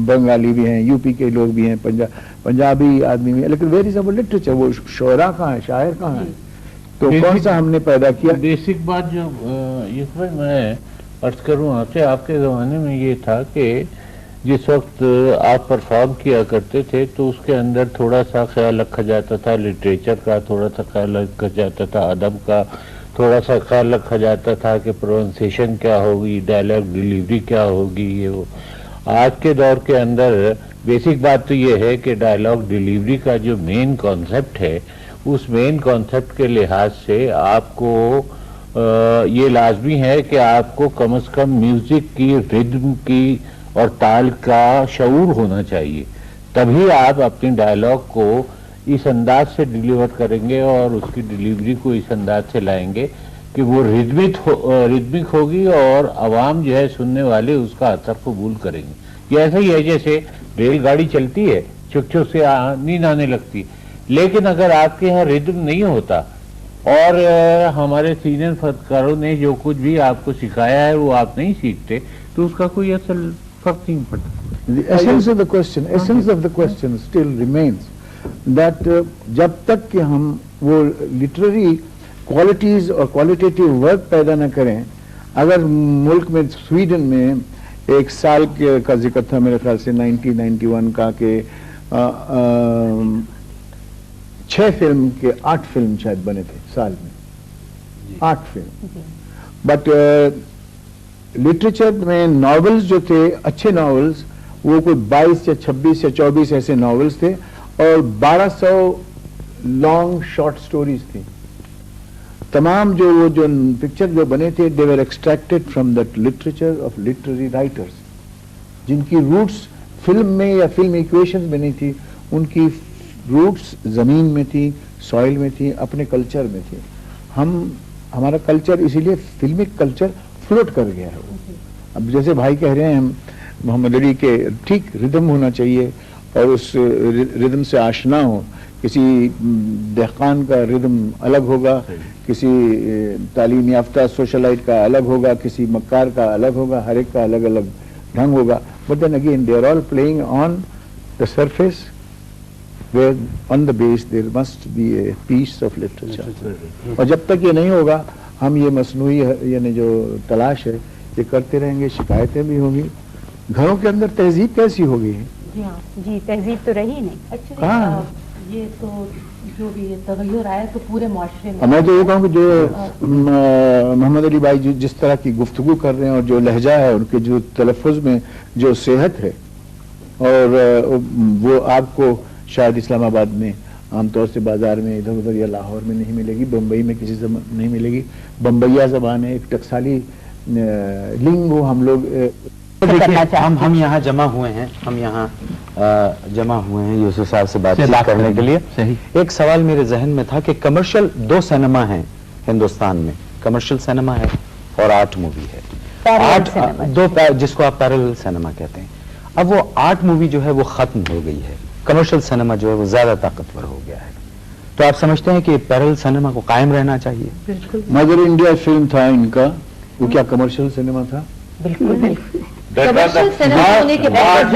[SPEAKER 3] بنگالی بھی ہیں, U P کے لوگ بھی ہیں, پنجابی آدمی بھی ہیں, لیکن ویئر از اور لٹریچر, وہ شعراء کہاں ہیں, شاعر کہاں ہیں؟ تو کون سا ہم نے پیدا کیا؟
[SPEAKER 4] بیسک بات جو اس میں عرض کروں آپ سے, آپ کے زمانے میں یہ تھا کہ جس وقت آپ پرفارم کیا کرتے تھے تو اس کے اندر تھوڑا سا خیال رکھا جاتا تھا لٹریچر کا, تھوڑا سا خیال رکھا جاتا تھا ادب کا, تھوڑا سا خیال رکھا جاتا تھا کہ پروننسیشن کیا ہوگی, ڈائلاگ ڈیلیوری کیا ہوگی, یہ وہ. آج کے دور کے اندر بیسک بات تو یہ ہے کہ ڈائلاگ ڈیلیوری کا جو مین کانسیپٹ ہے, اس مین کانسیپٹ کے لحاظ سے آپ کو یہ لازمی ہے کہ آپ کو کم از کم میوزک کی, ردم کی اور تال کا شعور ہونا چاہیے, تبھی آپ اپنی ڈائلاگ کو اس انداز سے ڈیلیور کریں گے اور اس کی ڈیلیوری کو اس انداز سے لائیں گے کہ وہ ردمک ہوگی اور عوام جو ہے سننے والے اس کا اثر قبول کریں گے. یہ ایسا ہی ہے جیسے ریل گاڑی چلتی ہے, چھک چھک سے نیند آنے لگتی, لیکن اگر آپ کے یہاں ردم نہیں ہوتا اور ہمارے سینئر فنکاروں نے جو کچھ بھی آپ کو سکھایا ہے وہ آپ نہیں سیکھتے تو اس کا کوئی اصل فرق نہیں پڑتا.
[SPEAKER 3] The essence of the question still remains that جب تک کہ ہم وہ لٹریری کوالٹیز اور کوالٹیٹیو ورک پیدا نہ کریں, اگر ملک میں سویڈن میں ایک سال کا ذکر تھا میرے خیال سے 1991 کا کہ 6 فلم کے 8 فلم شاید بنے تھے سال میں, 8 فلم. بٹ لٹریچر میں ناولز جو تھے, اچھے ناولز, وہ کوئی 22 یا 26 یا 24 ایسے ناولز تھے اور 1200 لانگ شارٹ سٹوریز تھی. تمام جو پکچر جو بنے تھے they were extracted from that literature of literary writers, جن کی روٹس فلم میں یا فلم ایکویشن میں نہیں تھی, ان کی روٹس زمین میں تھی, سوائل میں تھی, اپنے کلچر میں تھی. ہمارا کلچر اسی لیے فلمک کلچر فلوٹ کر گیا ہے. اب جیسے بھائی کہہ رہے ہیں محمد علی کے ٹھیک ردم ہونا چاہیے اور اس ردم سے آشنا ہو. کسی دہقان کا ردم الگ ہوگا, کسی تعلیم یافتہ سوشلائٹ کا الگ ہوگا, کسی مکار کا الگ ہوگا, ہر ایک کا الگ الگ ڈھنگ ہوگا. But then again they are all playing on the surface where on the base there must be a piece of literature. اور جب تک یہ نہیں ہوگا ہم یہ مصنوعی یعنی جو تلاش ہے یہ کرتے رہیں گے, شکایتیں بھی ہوں گی. گھروں کے اندر تہذیب کیسی ہوگی؟
[SPEAKER 1] جی تہذیب تو رہی نہیں.
[SPEAKER 3] ہاں
[SPEAKER 9] یہ تو جو بھی تغیر آیا تو پورے معاشرے میں.
[SPEAKER 3] میں تو یہ کہوں کہ جو محمد علی بھائی جس طرح کی گفتگو کر رہے ہیں اور جو لہجہ ہے ان کے جو تلفظ میں جو صحت ہے, اور وہ آپ کو شاید اسلام آباد میں عام طور سے بازار میں ادھر ادھر یا لاہور میں نہیں ملے گی, بمبئی میں کسی زبان نہیں ملے گی. بمبئیا زبان ہے, ایک ٹکسالی لنگو. ہم لوگ
[SPEAKER 2] ہم یہاں جمع ہوئے ہیں, یوسف صاحب سے بات کرنے کے لیے. ایک سوال میرے ذہن میں تھا کہ کمرشل 2 سینما ہیں ہندوستان میں, کمرشل سینما ہے اور آرٹ مووی ہے. دو جس کو آپ پیرلل سینما کہتے ہیں. اب وہ آرٹ مووی جو ہے وہ ختم ہو گئی ہے, کمرشل سینما جو ہے وہ زیادہ طاقتور ہو گیا ہے. تو آپ سمجھتے ہیں کہ پیرلل سینما کو قائم رہنا چاہیے؟
[SPEAKER 9] بالکل.
[SPEAKER 3] مدر انڈیا فلم تھا ان کا, وہ کیا کمرشل سینما تھا؟
[SPEAKER 1] بالکل نہیں.
[SPEAKER 9] کمرشل سینما ہونے کے بعد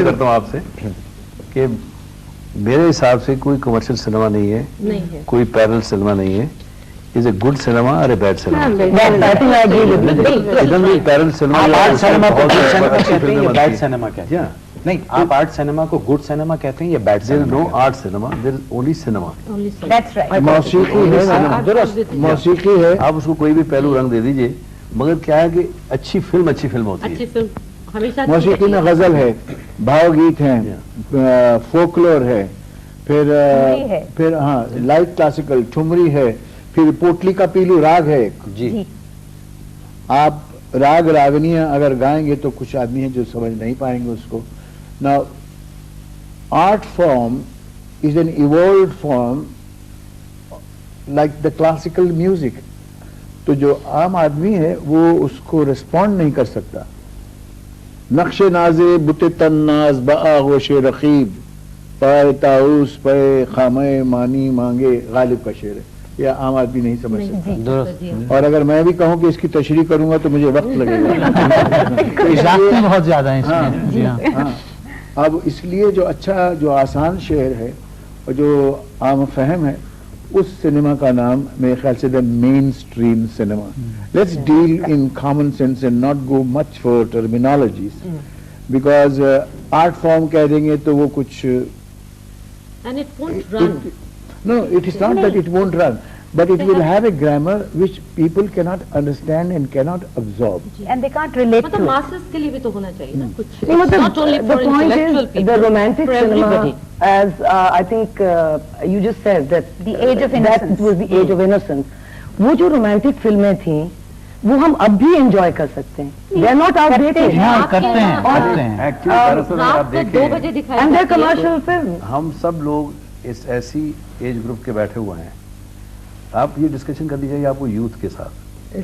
[SPEAKER 5] کرتا ہوں آپ سے کہ میرے حساب سے کوئی کمرشل سینما نہیں ہے, کوئی پیرل سینما نہیں ہے. از اے گڈ سینما اور a bad cinema. Parallel cinema
[SPEAKER 2] bad cinema کہتے ہیں. نہیں, آپ آرٹ سینما کو گڈ سینما کہتے ہیں یا bad cinema?
[SPEAKER 5] No art cinema, there is only cinema.
[SPEAKER 3] موسیقی ہے,
[SPEAKER 5] آپ اس کو کوئی بھی پہلو رنگ دے دیجئے, مگر کیا ہے کہ اچھی فلم ہوتی ہے.
[SPEAKER 3] موسیقی میں غزل ہے, بھاو گیت ہیں, فولکلور ہے, پھر ہاں لائٹ کلاسیکل ٹھمری ہے, پھر پوٹلی کا پیلو راگ ہے.
[SPEAKER 2] جی
[SPEAKER 3] آپ راگ راگنیاں اگر گائیں گے تو کچھ آدمی ہیں جو سمجھ نہیں پائیں گے اس کو. Now, art form is an evolved form like the classical music. تو جو عام آدمی ہے وہ اس کو ریسپونڈ نہیں کر سکتا. نقش نازے بت تناز بآغوش رقیب پائے تاؤس پائے خامے مانی مانگے غالب کا شعر ہے. ये आम आदमी नहीं समझ सकता।
[SPEAKER 8] दुरुस्त।
[SPEAKER 3] और अगर मैं भी कहूँ कि इसकी तशरीह करूंगा तो मुझे वक्त लगेगा। तो
[SPEAKER 8] इजाफे बहुत ज्यादा हैं इसमें। जी हाँ।
[SPEAKER 3] हाँ, अब इसलिए जो अच्छा जो आसान शेर है और जो आम फहम है उस सिनेमा का नाम मेरे ख्याल से the main stream cinema. Let's deal in common sense and not go much for terminologies, because art form कह देंगे तो वो कुछ
[SPEAKER 9] And it won't run.
[SPEAKER 3] no, it is not that it won't run, but it will have a grammar which people cannot understand and cannot absorb.
[SPEAKER 1] And they can't relate
[SPEAKER 9] मतलब
[SPEAKER 1] to it.
[SPEAKER 9] masses के लिए भी तो होना चाहिए ना कुछ.
[SPEAKER 7] नहीं, मतलब
[SPEAKER 9] Not only
[SPEAKER 7] the
[SPEAKER 9] for
[SPEAKER 7] point
[SPEAKER 9] intellectual
[SPEAKER 7] is
[SPEAKER 9] people,
[SPEAKER 7] the romantic
[SPEAKER 9] for
[SPEAKER 7] cinema,
[SPEAKER 9] everybody.
[SPEAKER 7] as I think you just said that
[SPEAKER 1] The age of
[SPEAKER 7] that
[SPEAKER 1] innocence.
[SPEAKER 7] was the age of innocence. वो जो romantic फिल्में थी वो हम अब भी enjoy कर सकते हैं. They are not outdated.
[SPEAKER 8] हाँ, करते हैं, करते हैं।
[SPEAKER 5] एक्चुअली दरअसल अगर आप
[SPEAKER 9] रात को 2
[SPEAKER 5] देखें
[SPEAKER 9] बजे दिखाई
[SPEAKER 7] And they're
[SPEAKER 9] जाती है.
[SPEAKER 7] commercial films.
[SPEAKER 5] हम सब लोग इस ऐसी एज ग्रुप के बैठे हुए हैं, आप ये डिस्कशन कर लीजिए आपको यूथ के साथ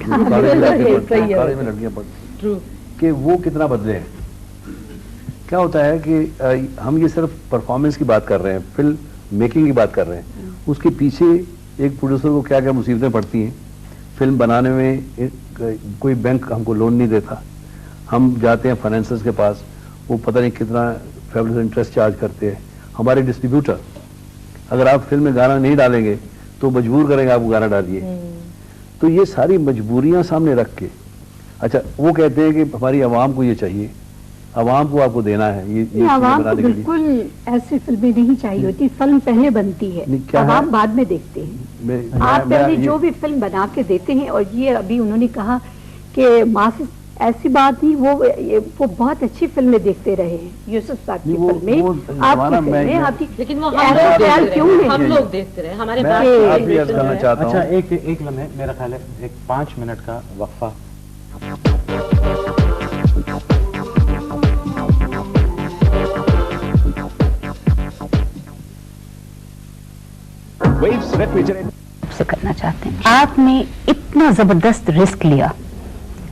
[SPEAKER 5] कॉलेज में लड़कियां पढ़ती हैं कि वो कितना बदले हैं। क्या होता है कि हम ये सिर्फ परफॉर्मेंस की बात कर रहे हैं, फिल्म मेकिंग की बात कर रहे हैं, उसके पीछे एक प्रोड्यूसर को क्या क्या मुसीबतें पड़ती हैं। फिल्म बनाने में कोई बैंक हमको लोन नहीं देता, हम जाते हैं फाइनेंसर्स के पास, वो पता नहीं कितना फेबुलस इंटरेस्ट चार्ज करते हैं। हमारे डिस्ट्रीब्यूटर अगर आप फिल्म में गाना नहीं डालेंगे तो मजबूर करेंगे आपको गाना डालिए। तो ये सारी मजबूरियां सामने रख के, अच्छा वो कहते हैं कि हमारी आवाम को ये चाहिए, आवाम को आपको देना है ये
[SPEAKER 10] आवाम को बिल्कुल ऐसी फिल्में नहीं चाहिए होती, फिल्म पहले बनती है, आवाम बाद में देखते हैं। आप पहले जो भी फिल्म बना के देते हैं, और ये अभी उन्होंने कहा कि मास ऐसी बात नहीं, वो बहुत अच्छी फिल्में देखते रहे हैं, यूसुफ साहब की फिल्में, आपकी फिल्में, आपकी,
[SPEAKER 9] लेकिन वो
[SPEAKER 10] हम
[SPEAKER 9] लोग देखते रहे, हमारे
[SPEAKER 5] आप भी अर्ज करना चाहता हूँ।
[SPEAKER 2] अच्छा एक लम्हे, मेरा ख्याल है एक 5 मिनट का वक्फा।
[SPEAKER 1] से करना चाहते हैं। आपने इतना जबरदस्त रिस्क लिया,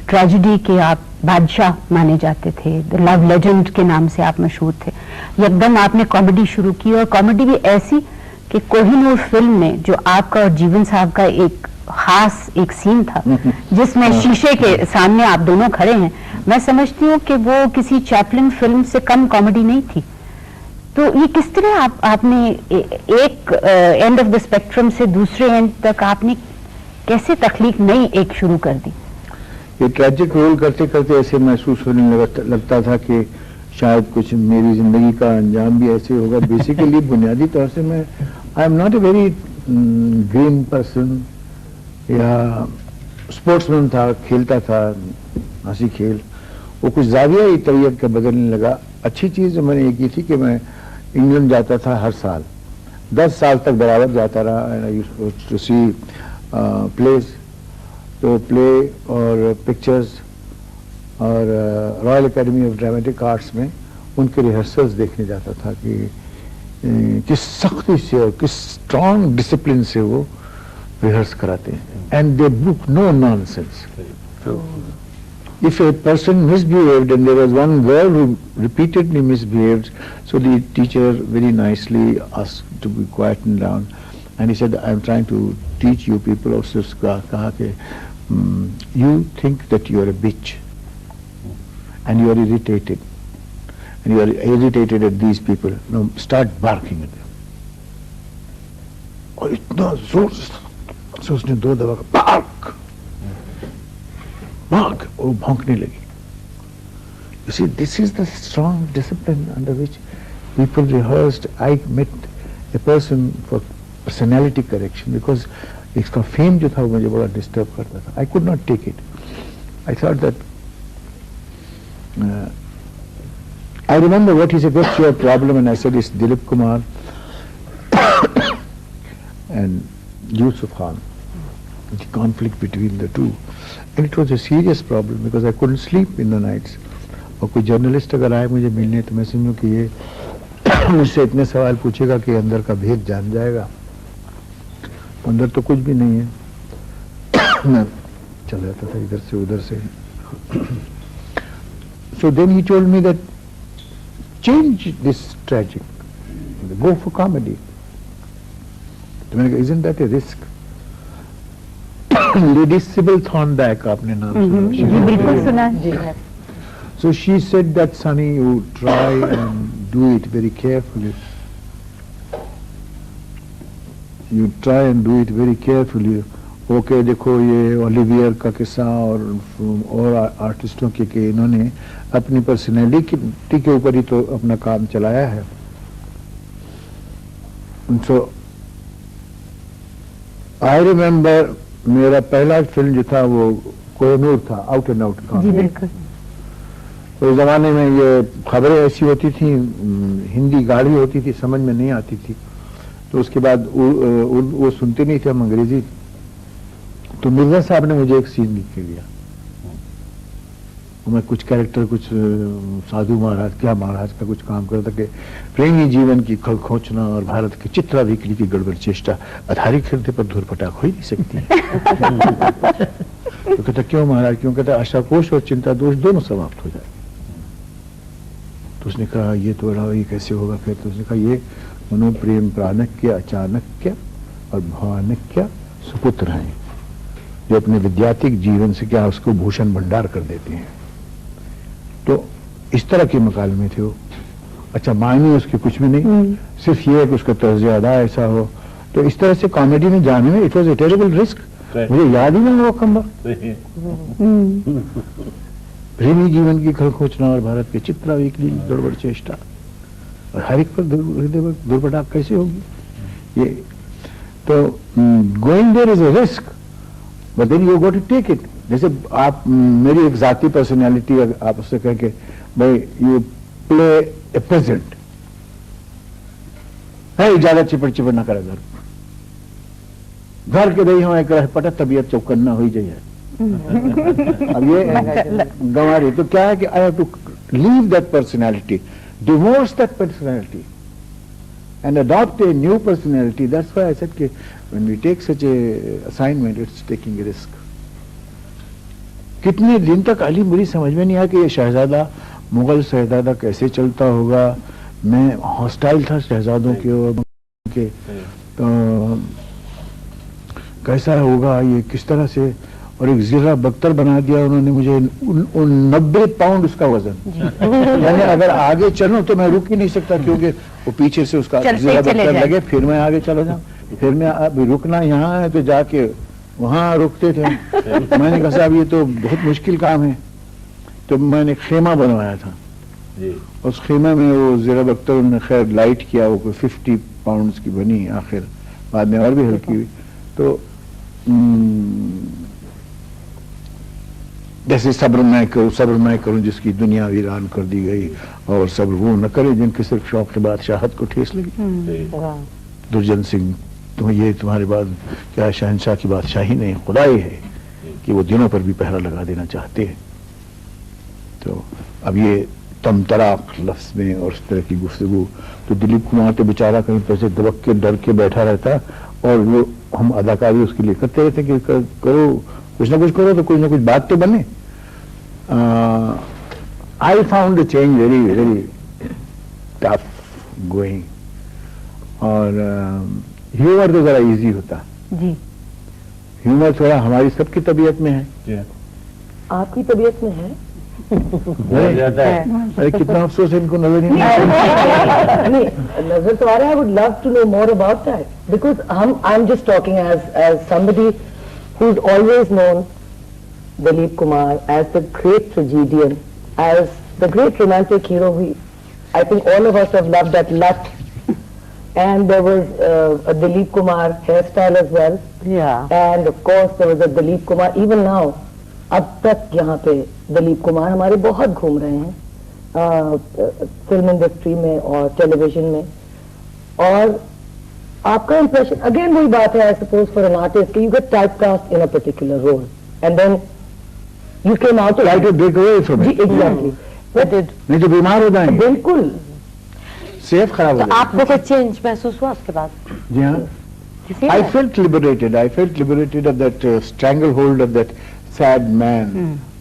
[SPEAKER 1] ट्रेजेडी के आप बादशाह माने जाते थे, द लव लेजेंड के नाम से आप मशहूर थे, एकदम आपने कॉमेडी शुरू की, और कॉमेडी भी ऐसी कि कोहिनूर फिल्म में जो आपका और जीवन साहब का एक खास एक सीन था जिसमें शीशे के सामने आप दोनों खड़े हैं, मैं समझती हूँ कि वो किसी चैपलिन फिल्म से कम कॉमेडी नहीं थी। तो ये किस तरह आपने एक एंड ऑफ द स्पेक्ट्रम से दूसरे एंड तक आपने कैसे तख्लीक नई एक शुरू कर दी?
[SPEAKER 3] ये ट्रैजिक रोल करते करते ऐसे महसूस होने लगता था कि शायद कुछ मेरी जिंदगी का अंजाम भी ऐसे होगा। बेसिकली बुनियादी तौर से मैं I am not a very green person, या स्पोर्ट्समैन था, खेलता था हंसी खेल, वो कुछ जाविया ही तबीयत का बदलने लगा। अच्छी चीज़ जो मैंने ये की थी कि मैं इंग्लैंड जाता था हर साल, 10 साल तक बराबर जाता रहा टू सी प्लेस, तो प्ले और पिक्चर्स और royal academy of dramatic arts में उनके रिहर्सल्स देखने जाता था कि किस सख्ती से और किस स्ट्रॉन्ग डिसिप्लिन से वो रिहर्स कराते हैं, and they book no nonsense. If a person misbehaved, and there was one girl who repeatedly misbehaved, so the teacher very nicely asked to be quietened down, and he said, I am trying to teach you people. Also kaha ke you think that you are a bitch and you are irritated, and you are irritated at these people, now start barking at them. और इतना जोर से उसने 2 दफा bark bark, वो भौंकने लगी। You see, this is the strong discipline under which people rehearsed. I met a person for personality correction because इसका fame जो था वो मुझे बड़ा डिस्टर्ब करता था। I could not take it. I thought that I remember what he said, what's your problem? And I said, it's Dilip Kumar and Yusuf Khan, the conflict between the two. And it was a serious problem because I couldn't sleep in the nights. और कोई journalist अगर आए मुझे मिलने तो मैं समझूं कि ये मुझसे इतने सवाल पूछेगा कि अंदर का भेद जान जाएगा, अंदर तो कुछ भी नहीं है। मैं चल जाता था इधर से उधर से। So then he told me that change this tragic, go for comedy. तो मैंने कहा, isn't that a risk? Lady Sybil Thornback आपने नाम सुना?
[SPEAKER 1] जी बिल्कुल सुना है।
[SPEAKER 3] So she said that Sunny, you try and do it very carefully. You try and do it very carefully. Okay देखो ये ओलिवियर का किस्सा और आर्टिस्टों के कि इन्होंने अपनी पर्सनैलिटी के ऊपर ही तो अपना काम चलाया है। So I remember मेरा पहला फिल्म जो था वो कोहिनूर था, आउट एंड आउट का।
[SPEAKER 1] जी बिल्कुल।
[SPEAKER 3] तो उस जमाने में ये खबरें ऐसी होती थी, हिंदी गाढ़ी होती थी, समझ में नहीं आती थी, तो उसके बाद वो सुनते नहीं थे हम अंग्रेजी। तो मिर्जा साहब ने मुझे एक सीन लिख के दिया, मैं कुछ कैरेक्टर, कुछ साधु महाराज, क्या महाराज का कुछ काम करता कि प्रेमी जीवन की खल खोचना और भारत की चित्रा बिक्री की गड़बड़ चेष्टा अधारी खिलते पर धूल पटाख हो ही नहीं सकती। तो कहता क्यों महाराज, क्यों? कहता आशाकोश और चिंता दोष दोनों समाप्त हो जाए। तो उसने कहा ये तो ये कैसे होगा फिर? तो उसने कहा ये मनोप्रेम प्राणक्य अचानक्य और भवानक्य सुपुत्र हैं जो अपने विद्यार्थिक जीवन से क्या उसको भूषण भंडार कर देते हैं। तो इस तरह के मकालमे थे वो। अच्छा मायने उसके कुछ भी नहीं, सिर्फ ये है कि उसका तर्ज अदा ऐसा हो। तो इस तरह से कॉमेडी में जाने में it was a terrible risk. मुझे याद ही नहीं हुआ खंबा। प्रेमी जीवन की खल खोचना और भारत के चित्रा बिक्री गड़बड़ चेष्टा और हर एक पर दुर्पटाख कैसे होगी? ये तो going there is a risk, but then you got to take it. जैसे आप मेरी एक जाती पर्सनैलिटी आप उससे कह के भाई यू प्ले ए प्रेजेंट है, ज्यादा चिपट चिपट ना करे घर के दही हो एक रह पटा तबीयत चौकन्ना हो ही जाइए। अब ये गंवा रही तो क्या है कि I have to leave that personality, divorce that personality and adopt a new personality. That's why I said कि when we take such a assignment, it's taking a risk. कितने दिन तक अली मुझे समझ में नहीं आया कि ये शहजादा, मुगल शहजादा कैसे चलता होगा। मैं हॉस्टाइल था शहजादों के तो कैसा होगा ये, किस तरह से, और एक ज़रा बख्तर बना दिया उन्होंने मुझे 90 पाउंड उसका वजन। यानी अगर आगे चलूं तो मैं रुक ही नहीं सकता क्योंकि वो पीछे से उसका ज़रा बख्तर लगे फिर मैं आगे चला जाऊं। फिर मैं अभी रुकना यहाँ है तो जाके वहाँ रुकते थे। मैंने कहा साहब ये तो बहुत मुश्किल काम है, तो मैंने खेमा बनवाया था। उस खेमे में वो ज़रा बख्तर ने खैर लाइट किया, वो 50 पाउंड की बनी आखिर, बाद में और भी हल्की हुई। तो जैसे सब्र मैं करूं जिसकी दुनिया वीरान कर दी गई, और सब्र वो न करे जिनके सिर्फ शौक के बाद शाहत को ठेस लगी। दुर्जन सिंह तो ये तुम्हारे बाद क्या शहनशाह की बादशाही नहीं, खुदाई है कि वो दिनों पर भी पहरा लगा देना चाहते हैं। तो अब ये तमतराक लफ्ज में और इस तरह की गुफ्तगू, तो दिलीप कुमार तो बेचारा कहीं पर से दबक के डर के बैठा रहता, और वो हम अदाकारी उसके लिए करते रहते कि करो कुछ ना कुछ करो तो कुछ ना कुछ बात तो बने। I found the change very very tough going, और ह्यूमर तो जरा इजी होता
[SPEAKER 1] जी।
[SPEAKER 3] ह्यूमर थोड़ा हमारी सबकी तबीयत में है।
[SPEAKER 7] आपकी तबीयत में है?
[SPEAKER 3] अरे कितना अफसोस है इनको नजर नहीं
[SPEAKER 7] नजर तो आ रहा है। I would love to know more about that because I'm just talking as somebody who's always known Dilip Kumar as the great tragedian, as the great romantic hero. I think all of us have loved that Lat, and there was a Dilip Kumar hairstyle as well.
[SPEAKER 1] Yeah.
[SPEAKER 7] And of course there was a Dilip Kumar. Even now, अब तक यहाँ पे दिलीप कुमार हमारे बहुत घूम रहे हैं film industry में और टेलीविजन में। और आपका इंप्रेशन अगेन वही बात है, I suppose for an artist you get typecast in a particular role and then you came out
[SPEAKER 3] like to break away from it.
[SPEAKER 7] Exactly,
[SPEAKER 3] नहीं तो बीमार हो जाएंगे।
[SPEAKER 7] बिल्कुल
[SPEAKER 3] सेफ खराब हो जाएगा।
[SPEAKER 9] आपको कोई चेंज महसूस हुआ उसके बाद?
[SPEAKER 3] जी हाँ, I felt liberated. I felt liberated of that stranglehold of that sad man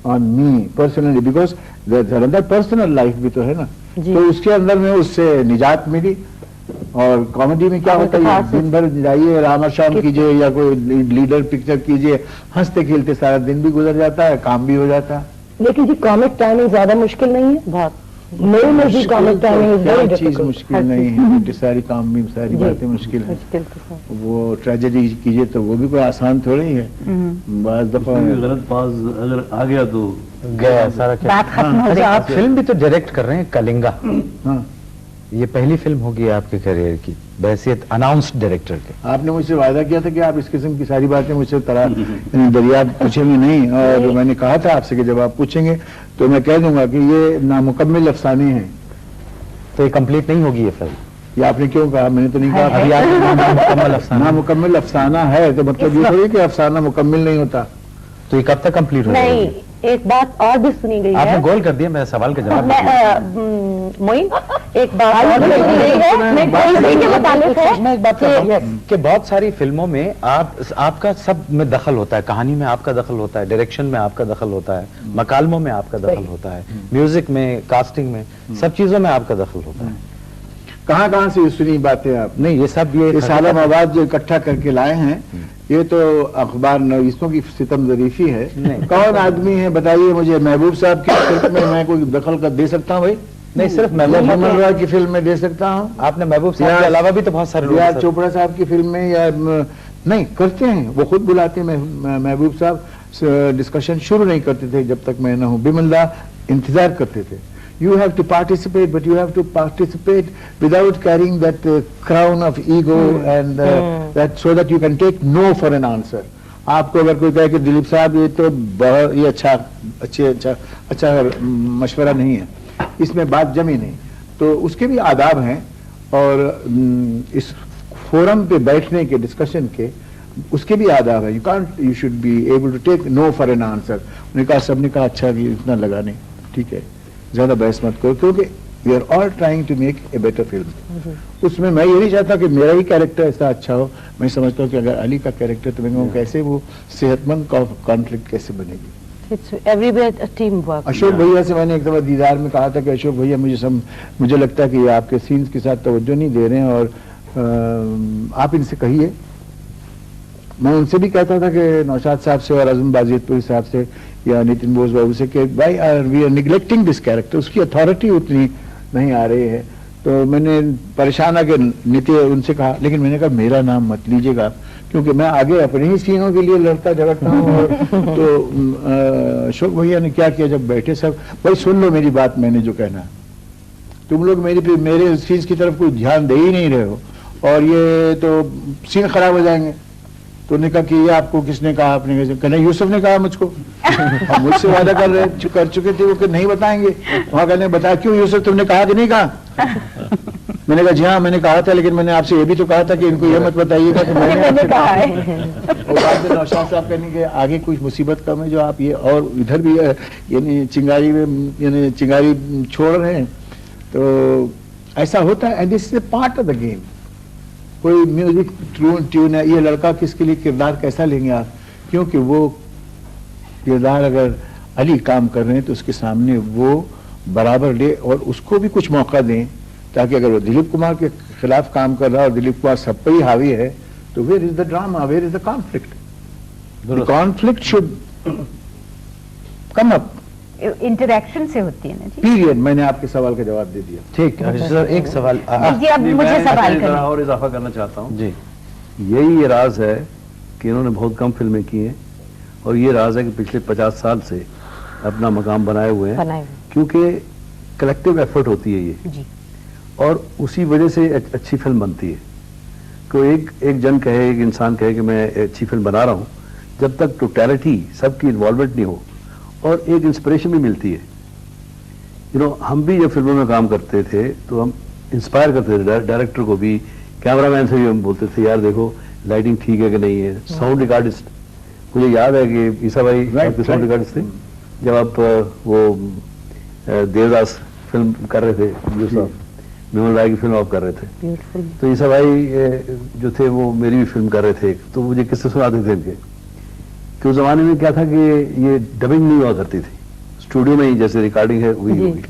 [SPEAKER 3] on me personally, because there's another personal life भी तो है ना, तो उसके अंदर में उससे निजात मिली اور کامیڈی میں کیا ہوتا ہے دن بھر جائیے راما شام کیجیے یا کوئی لیڈر پکچر کیجیے, ہنستے کھیلتے سارا دن بھی گزر جاتا ہے, کام بھی ہو جاتا ہے.
[SPEAKER 7] لیکن جی کامک ٹائمنگ زیادہ مشکل نہیں ہے؟ بہت میرے نزدیک کامک ٹائمنگ
[SPEAKER 3] چیز مشکل نہیں ہے, ساری کام بھی ساری باتیں مشکل ہیں. وہ ٹریجڈی کیجیے تو وہ بھی کوئی آسان تھوڑی ہے. بعض دفعہ
[SPEAKER 6] غلط باز اگر آ گیا تو
[SPEAKER 2] گیا سارا. اچھا آپ فلم بھی تو ڈائریکٹ کر رہے ہیں, کلنگا.
[SPEAKER 3] ہاں
[SPEAKER 2] یہ پہلی فلم ہوگی آپ کے کیریئر کی بحیثیت اناؤنسڈ ڈائریکٹر کے.
[SPEAKER 3] آپ نے مجھ سے وعدہ کیا تھا کہ آپ اس قسم کی ساری باتیں مجھ سے دریافت پوچھیں گے نہیں, اور میں نے کہا تھا آپ سے کہ جب آپ پوچھیں گے تو میں کہہ دوں گا کہ یہ نامکمل افسانے ہیں.
[SPEAKER 2] تو یہ کمپلیٹ نہیں ہوگی یہ فلم؟
[SPEAKER 3] یہ آپ نے کیوں کہا؟ میں نے تو نہیں کہا نامکمل افسانہ ہے, تو مطلب یہ تھوڑی کہ افسانہ مکمل نہیں ہوتا.
[SPEAKER 2] تو یہ کب تک کمپلیٹ ہوگا؟
[SPEAKER 7] نہیں, ایک بات اور بھی سنی گئی ہے.
[SPEAKER 2] آپ نے گول کر دیا میرا سوال کا جواب.
[SPEAKER 7] معین ایک بات اور بھی سنی گئی ہے, میں ایک بات
[SPEAKER 2] کہ بہت ساری فلموں میں آپ کا سب میں دخل ہوتا ہے, کہانی میں آپ کا دخل ہوتا ہے, ڈائریکشن میں آپ کا دخل ہوتا ہے, مکالموں میں آپ کا دخل ہوتا ہے, میوزک میں, کاسٹنگ میں, سب چیزوں میں آپ کا دخل ہوتا ہے.
[SPEAKER 3] کہاں کہاں سے سنی باتیں آپ؟
[SPEAKER 2] نہیں یہ سب یہ
[SPEAKER 3] سالہ مواد جو اکٹھا کر کے لائے ہیں یہ تو اخبار نویسوں کی ستم ظریفی ہے. کون آدمی ہے بتائیے مجھے محبوب صاحب کی فلم میں میں کوئی دخل کر دے سکتا ہوں؟ بھائی
[SPEAKER 2] نہیں, صرف محبوب
[SPEAKER 3] رائے کی فلم میں دے سکتا ہوں.
[SPEAKER 2] آپ نے محبوب صاحب کے علاوہ بھی تو بہت سارے
[SPEAKER 3] لوگ چوپڑا صاحب کی فلم میں یا نہیں کرتے ہیں, وہ خود بلاتے ہیں. محبوب صاحب ڈسکشن شروع نہیں کرتے تھے جب تک میں نہ ہوں, بسم اللہ انتظار کرتے تھے. You have to participate, but you have to participate without carrying that crown of ego and that so that you can take no for an answer. آپ کو اگر کوئی کہے کہ دلیپ صاحب یہ تو یہ اچھا مشورہ نہیں ہے, اس میں بات جمی نہیں, تو اس کے بھی آداب ہیں. اور اس فورم پہ بیٹھنے کے ڈسکشن کے اس کے بھی آداب ہیں. you should be able to take no for an answer. انہوں نے کہا, سب نے کہا اچھا اتنا لگا نہیں, ٹھیک ہے زیادہ بحث مت کرو, کیونکہ we are all trying to make a better film. اس میں یہ نہیں چاہتا کہ میرا ہی کیریکٹر ایسا اچھا ہو. میں سمجھتا ہوں کہ اگر علی کا کیریکٹر تو میں کہوں کیسے وہ صحت مند کانفلکٹ کیسے بنے گی. اشوک بھیا سے میں نے ایک دفعہ دیدار میں کہا تھا کہ اشوک بھیا مجھے لگتا ہے کہ یہ آپ کے سینس کے ساتھ توجہ نہیں دے رہے ہیں, اور آپ ان سے کہیے. میں ان سے بھی کہتا تھا کہ نوشاد صاحب سے اور اعظم بازیت پوری صاحب سے یا نتن بوس بابو سے کہ بھائی we are neglecting this character, اس کی اتھارٹی اتنی نہیں آ رہی ہے. تو میں نے پریشان آ کے ان سے کہا, لیکن میں نے کہا میرا نام مت لیجیے گا کیونکہ میں آگے اپنے ہی سینوں کے لیے لڑتا جھگڑتا ہوں. تو اشوک بھیا نے کیا کیا, جب بیٹھے سب, بھائی سن لو میری بات, میں نے جو کہنا, تم لوگ میرے سینس کی طرف کوئی دھیان دے ہی نہیں رہے ہو, اور یہ تو سین خراب ہو جائیں گے. تو انہوں نے کہا کہ یہ آپ کو کس نے کہا؟ آپ نے کہا یوسف نے کہا مجھ کو. مجھ سے وعدہ کر چکے تھے وہ کہ نہیں بتائیں گے. وہاں کہنے بتایا, کیوں یوسف تم نے کہا کہ نہیں کہا؟ میں نے کہا جی ہاں میں نے کہا تھا, لیکن میں نے آپ سے یہ بھی تو کہا تھا کہ ان کو یہ مت بتائیے گا کہ میں نے کہا ہے. اور بعد میں نوشاد صاحب کہنے کہ آگے کچھ مصیبت کم ہے جو آپ یہ اور ادھر بھی یعنی چنگاری چھوڑ رہے ہیں. تو ایسا ہوتا ہے, and this is a part of the game. کوئی میوزک ٹیون ہے, یہ لڑکا کس کے لیے کردار کیسا لیں گے آپ؟ کیونکہ وہ کردار اگر علی کام کر رہے ہیں تو اس کے سامنے وہ برابر لے اور اس کو بھی کچھ موقع دیں, تاکہ اگر وہ دلیپ کمار کے خلاف کام کر رہا ہے اور دلیپ کمار سب پہ ہی حاوی ہے تو where is the drama, where is the conflict? Conflict should come up,
[SPEAKER 1] interaction سے ہوتی ہے نا جی.
[SPEAKER 3] پیریڈ. میں نے آپ کے سوال کا جواب دے دیا.
[SPEAKER 2] ٹھیک ہے, ایک سوال
[SPEAKER 1] جی اب مجھے سوال کریں.
[SPEAKER 6] اور اضافہ کرنا چاہتا ہوں.
[SPEAKER 2] جی
[SPEAKER 6] یہی یہ راز ہے کہ انہوں نے بہت کم فلمیں کی ہیں, اور یہ راز ہے کہ پچھلے 50 سال سے اپنا مقام بنائے ہوئے ہیں, کیونکہ کلیکٹیو ایفرٹ ہوتی ہے یہ, اور اسی وجہ سے اچھی فلم بنتی ہے. کوئی ایک جن کہے, ایک انسان کہے کہ میں اچھی فلم بنا رہا ہوں, جب تک ٹوٹیلٹی سب کی انوالومنٹ نہیں ہو اور ایک انسپریشن بھی ملتی ہے. ہم بھی جب فلموں میں کام کرتے تھے تو ہم انسپائر کرتے تھے ڈائریکٹر کو بھی, کیمرہ مین سے بھی ہم بولتے تھے یار دیکھو لائٹنگ ٹھیک ہے کہ نہیں ہے. ساؤنڈ ریکارڈسٹ, مجھے یاد ہے کہ عیسیٰ بھائی ساؤنڈ ریکارڈسٹ تھے جب آپ وہ دیوداس فلم کر رہے تھے, میمن رائے کی فلم آپ کر رہے تھے, تو عیسیٰ بھائی جو تھے وہ میری بھی فلم کر رہے تھے, تو مجھے کس سے سناتے تھے ان کے کہ اس زمانے میں کیا تھا کہ یہ ڈبنگ نہیں ہوا کرتی تھی, اسٹوڈیو میں ہی جیسے ریکارڈنگ ہے وہی ہوگی.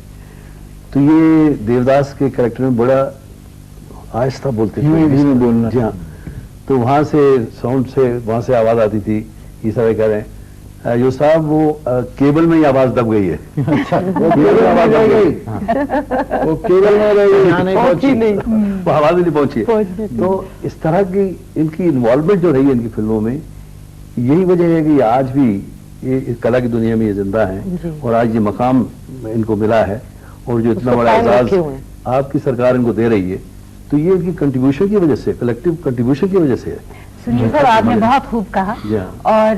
[SPEAKER 6] تو یہ دیوداس کے کریکٹر میں بڑا
[SPEAKER 5] آہستہ بولتے
[SPEAKER 3] دھیمے بولنا.
[SPEAKER 5] جی ہاں. تو وہاں سے ساؤنڈ سے وہاں سے آواز آتی تھی. یہ سارے کہہ رہے ہیں جو صاحب وہ کیبل میں ہی آواز دب گئی ہے.
[SPEAKER 3] وہ کیبل میں رہ گئی, یہاں نہیں پہنچی,
[SPEAKER 5] وہ آواز نہیں پہنچی. تو اس طرح کی ان کی انوالومنٹ جو رہی ہے ان کی فلموں میں, یہی وجہ ہے کہ آج بھی یہ کلا کی دنیا میں یہ زندہ ہیں اور آج یہ مقام ان کو ملا ہے اور جو اتنا بڑا اعزاز آپ کی سرکار ان کو دے رہی ہے, تو یہ ان کی کنٹریبیوشن کی وجہ سے, کلیکٹیو کنٹریبیوشن کی وجہ سے ہے.
[SPEAKER 1] سنیل صاحب آپ نے بہت خوب کہا, اور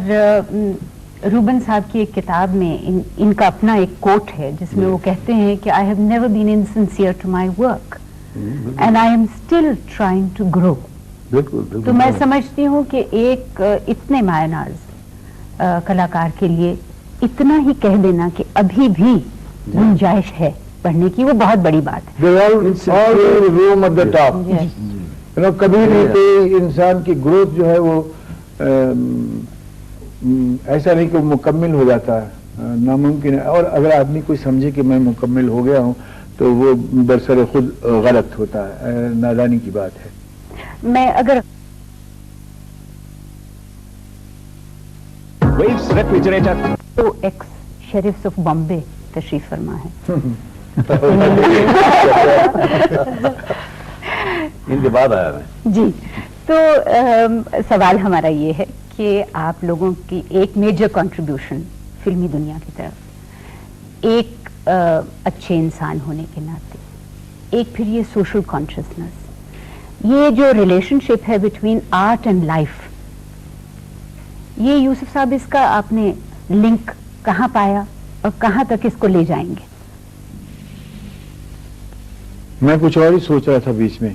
[SPEAKER 1] روبن صاحب کی ایک کتاب میں ان کا اپنا ایک کوٹ ہے جس میں وہ کہتے ہیں کہ I have never been insincere to my work and I am still trying to grow. تو میں سمجھتی ہوں کہ ایک اتنے مایہ ناز کلاکار کے لیے اتنا ہی کہہ دینا کہ ابھی بھی گنجائش ہے پڑھنے کی, وہ بہت بڑی بات
[SPEAKER 3] ہے. کبھی نہیں کوئی انسان کی گروتھ جو ہے وہ ایسا نہیں کہ وہ مکمل ہو جاتا ہے, ناممکن ہے. اور اگر آدمی کوئی سمجھے کہ میں مکمل ہو گیا ہوں تو وہ برسر خود غلط ہوتا ہے, نادانی کی بات ہے.
[SPEAKER 1] میں اگر تو ایکس شریف آف بامبے تشریف فرما ہے,
[SPEAKER 5] ان کے بعد آیا میں. جی,
[SPEAKER 1] تو سوال ہمارا یہ ہے کہ آپ لوگوں کی ایک میجر کنٹریبیوشن فلمی دنیا کی طرف, ایک اچھے انسان ہونے کے ناطے, ایک پھر یہ سوشل کانشیسنس, یہ جو ریلیشن شپ ہے بٹوین آرٹ اینڈ لائف, یہ یوسف صاحب اس کا آپ نے لنک کہاں پایا اور کہاں تک اس کو لے جائیں گے؟
[SPEAKER 3] میں کچھ اور ہی سوچ رہا تھا بیچ میں,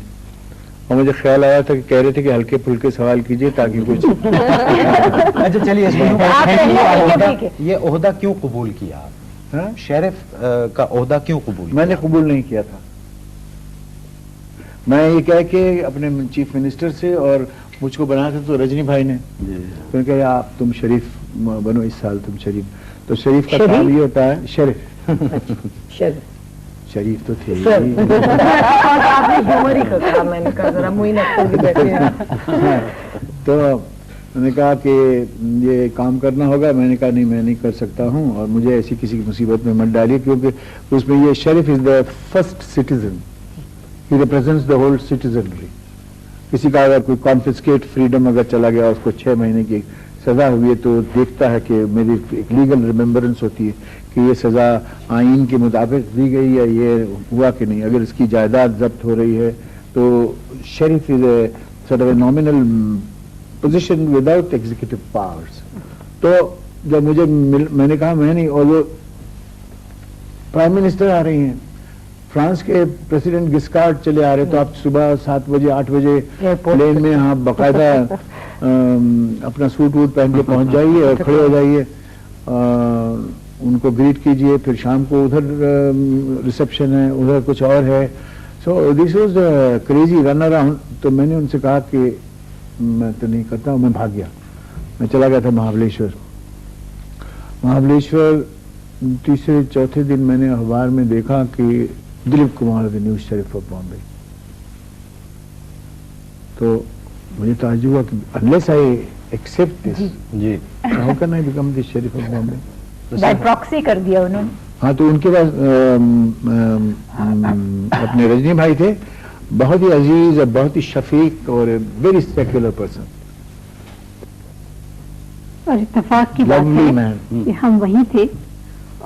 [SPEAKER 3] اور مجھے خیال آیا تھا کہ کہہ رہے تھے کہ ہلکے پھلکے سوال کیجئے تاکہ کچھ.
[SPEAKER 2] اچھا چلیے, یہ عہدہ کیوں قبول کیا آپ؟ شریف کا عہدہ کیوں قبول کیا؟
[SPEAKER 3] میں نے قبول نہیں کیا تھا. میں یہ کہہ کے اپنے چیف منسٹر سے, اور مجھ کو بنا تھا تو رجنی بھائی نے, تو نے کہا آپ تم شریف بنو اس سال, تم شریف. تو شریف کا کام یہ ہوتا ہے, شریف تو تھے, تو میں نے کہا کہ یہ کام کرنا ہوگا. میں نے کہا نہیں, میں نہیں کر سکتا ہوں, اور مجھے ایسی کسی کی مصیبت میں مت ڈالیے, کیونکہ اس میں یہ Sharif is the first citizen, he represents the whole citizenry. کسی کا اگر کوئی کانفسکیٹ فریڈم اگر چلا گیا, اس کو 6 مہینے کی سزا ہوئی ہے, تو دیکھتا ہے کہ میری ایک لیگل ریمبرنس ہوتی ہے کہ یہ سزا آئین کے مطابق دی گئی ہے, یہ ہوا کہ نہیں. اگر اس کی جائیداد ضبط ہو رہی ہے تو Sharif is a sort of a nominal position without executive powers. تو جب مجھے میں نے کہا میں نہیں, اور وہ پرائم منسٹر آ رہی ہیں, فرانس کے پریسیڈنٹ گسکارڈ چلے آ رہے, تو آپ صبح 7 بجے 8 بجے پلین میں آپ باقاعدہ اپنا سوٹ ووٹ پہن کے پہنچ جائیے اور کھڑے ہو جائیے, ان کو گریٹ کیجئے. پھر شام کو ادھر ریسپشن ہے, ادھر کچھ اور ہے. So this was crazy run around. تو میں نے ان سے کہا کہ میں تو نہیں کرتا ہوں, میں بھاگ گیا. میں چلا گیا تھا مہابلیشور. تیسرے چوتھے دن میں نے اخبار میں دیکھا کہ دلیپ کمار دی نیو شریف آف بامبے. تو مجھے تعجب ہوا کہ unless I accept this, how can I become the sheriff of Bombay?
[SPEAKER 1] By proxy کر دیا انہوں نے.
[SPEAKER 3] ہاں, تو ان کے پاس اپنے رجنی بھائی تھے, بہت ہی عزیز اور بہت ہی شفیق اور ویری سیکولر پرسن.
[SPEAKER 10] اور اتفاق کی بات ہے کہ ہم وہیں تھے,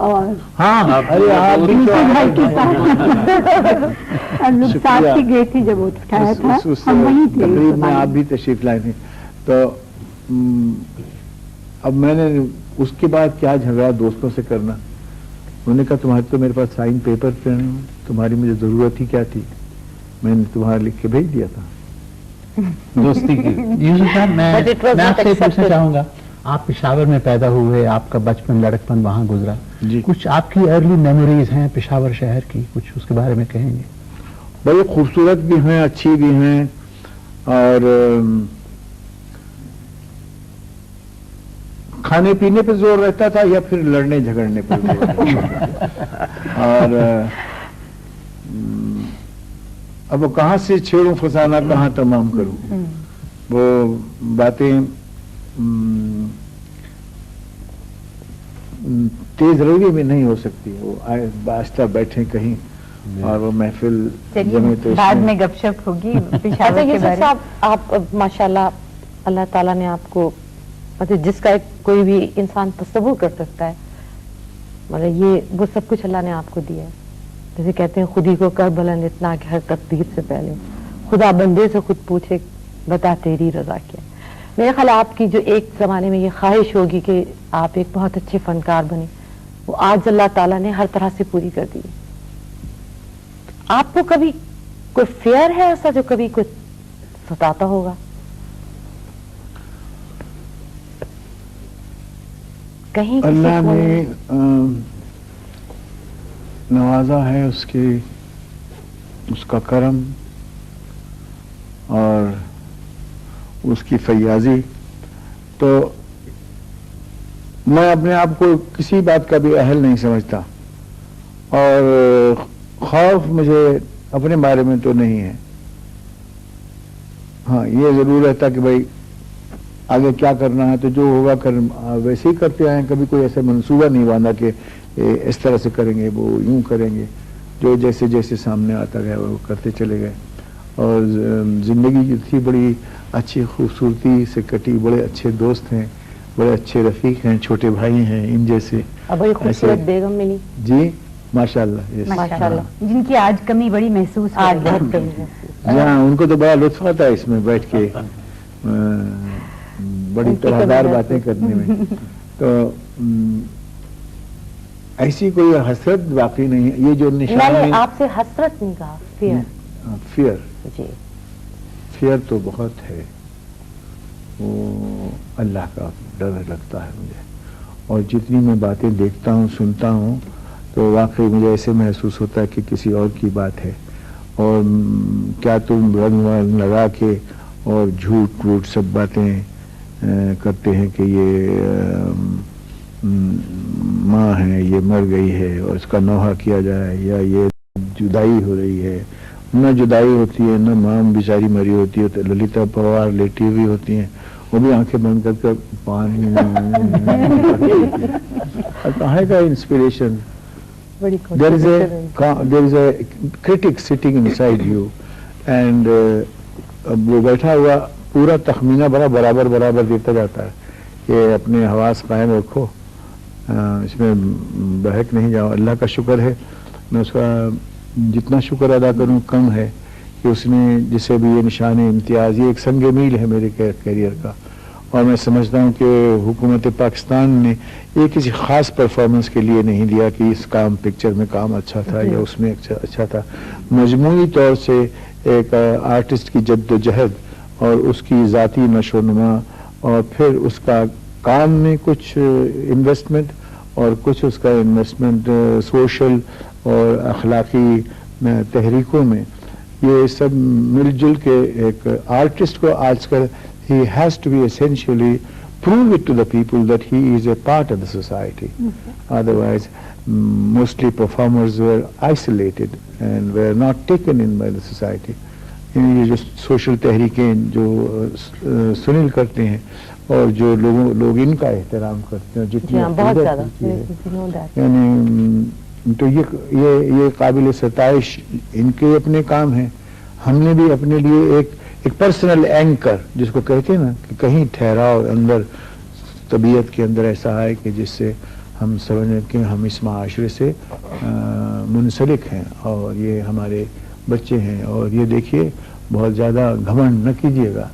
[SPEAKER 10] اور
[SPEAKER 3] ہاں
[SPEAKER 10] ساتھ ہی گئے تھے جب وہ اٹھایا تھا, ہم وہیں تھے.
[SPEAKER 3] تقریب میں آپ بھی تشریف لائے تھے. تو اب میں نے اس کے بعد کیا جھگڑا دوستوں سے کرنا. انہوں نے کہا تمہارے تو میرے پاس سائن پیپر پہ تمہاری مجھے ضرورت ہی کیا تھی, میں نے تمہارا لکھ کے بھیج دیا تھا
[SPEAKER 8] دوستی کی. یوسف صاحب میں آپ سے پوچھنا چاہوں گا, آپ پشاور میں پیدا ہوئے, آپ کا بچپن لڑکپن وہاں گزرا, کچھ آپ کی ارلی میموریز ہیں پشاور شہر کی, کچھ اس کے بارے میں کہیں گے؟
[SPEAKER 3] بڑے خوبصورت بھی ہیں, اچھی بھی ہیں, اور کھانے پینے پہ زور رہتا تھا یا پھر لڑنے جھگڑنے پہ زور رہتا تھا. اور अब वो कहाँ से छेड़ूं फसाना, कहाँ तमाम करूं, वो बातें तेज रवैये में नहीं हो सकती। वो आस्था बैठे कहीं और वो महफिल जमे तो
[SPEAKER 1] बाद में गपशप होगी।
[SPEAKER 11] अच्छा यूसुफ साहब, आप माशाल्लाह अल्लाह ताला ने आपको, मतलब जिसका कोई भी इंसान तसव्वुर कर सकता है, मतलब ये वो सब कुछ अल्लाह ने आपको दिया है। जैसे कहते हैं खुदी को कर बुलंद इतना कि हर तकदीर से पहले खुदा बंदे से खुद पूछे बता तेरी रजा क्या। मेरे ख्याल आपकी जो एक जमाने में ये ख्वाहिश होगी कि आप एक बहुत अच्छे फनकार बने, वो आज अल्लाह ताला ने हर तरह से पूरी कर दी। आपको कभी कोई फेयर है ऐसा जो कभी कुछ सताता होगा? कहीं
[SPEAKER 3] अल्लाह ने नवाजा है उसका करम और उसकी फैयाजी, तो मैं अपने आप को किसी बात का भी अहल नहीं समझता और खौफ मुझे अपने बारे में तो नहीं है। हाँ, ये जरूर रहता कि भाई आगे क्या करना है तो जो होगा वैसे ही करते आए, कभी कोई ऐसा मंसूबा नहीं बांधा कि इस तरह से करेंगे, वो यूं करेंगे, जो जैसे जैसे सामने आता गया वो करते चले गए। और जिंदगी थी बड़ी अच्छी खूबसूरती से कटी, बड़े अच्छे दोस्त हैं, बड़े अच्छे रफीक हैं, छोटे भाई हैं, इन जैसे।
[SPEAKER 11] अब बड़ी खूबसूरत बेगम मिली
[SPEAKER 3] जी, माशाल्लाह
[SPEAKER 1] माशाल्लाह, जिनकी आज कमी बड़ी महसूस हो
[SPEAKER 11] आज
[SPEAKER 1] रही है।
[SPEAKER 11] बहुत कमी है।
[SPEAKER 3] हाँ, उनको तो बड़ा लुत्फ आता है इसमें बैठ के बड़ी तोड़दार बातें करने में। तो ऐसी कोई हसरत बाकी नहीं है। ये जो निशान
[SPEAKER 11] मैंने आपसे हसरत नहीं कहा,
[SPEAKER 3] फियर
[SPEAKER 11] जी,
[SPEAKER 3] फियर तो बहुत है, वो अल्लाह का डर लगता है मुझे। और जितनी मैं बातें देखता हूँ सुनता हूँ तो वाकई मुझे ऐसे महसूस होता है कि किसी और की बात है। और क्या तुम रंग वंग लगा के और झूठ वूठ सब बातें करते हैं कि ये माँ है, ये मर गई है और इसका नौहा किया जाए, या ये जुदाई हो रही है। न जुदाई होती है, न माँ बेचारी मरी होती है, तो ललिता पवार लेटी हुई होती हैं, वो भी आंखें बंद करके पानी कहाँ का inspiration. there is a critic sitting inside you and वो बैठा हुआ पूरा तखमीना बड़ा बराबर बराबर देता जाता है कि अपने हवास कायम रखो, इसमें बहक नहीं जाओ। अल्लाह का शुक्र है, मैं उसका जितना शुक्र अदा करूं कम है कि उसने जिसे भी ये निशान इम्तियाज, ये एक संग मील है मेरे कैरियर का। और मैं समझता हूं कि हुकूमत पाकिस्तान ने ये किसी खास परफॉर्मेंस के लिए नहीं दिया कि इस पिक्चर में काम अच्छा था या उसमें अच्छा था। मजमूई तौर से एक आर्टिस्ट की जद्दोजहद और उसकी ज़ाती नशोनुमा और फिर उसका काम में कुछ इन्वेस्टमेंट और कुछ उसका इन्वेस्टमेंट सोशल और अखलाकी तहरीकों में, ये सब मिलजुल के एक आर्टिस्ट को आजकल he has to be essentially prove it to the people that he is a part of the society. Otherwise, mostly performers were isolated and were not taken in by the society. ये जो social Tehreek-e जो सुनील करते हैं और जो लोग इनका एहतराम करते हैं, जितनी
[SPEAKER 11] बहुत ज्यादा,
[SPEAKER 3] यानी तो ये काबिल सताइश इनके अपने काम हैं। हमने भी अपने लिए एक पर्सनल एंकर जिसको कहते हैं ना, कि कहीं ठहराव अंदर तबीयत के अंदर ऐसा है कि जिससे हम समझें कि हम इस माशरे से मुंसलिक हैं और ये हमारे बच्चे हैं। और ये देखिए, बहुत ज़्यादा घमंड न कीजिएगा।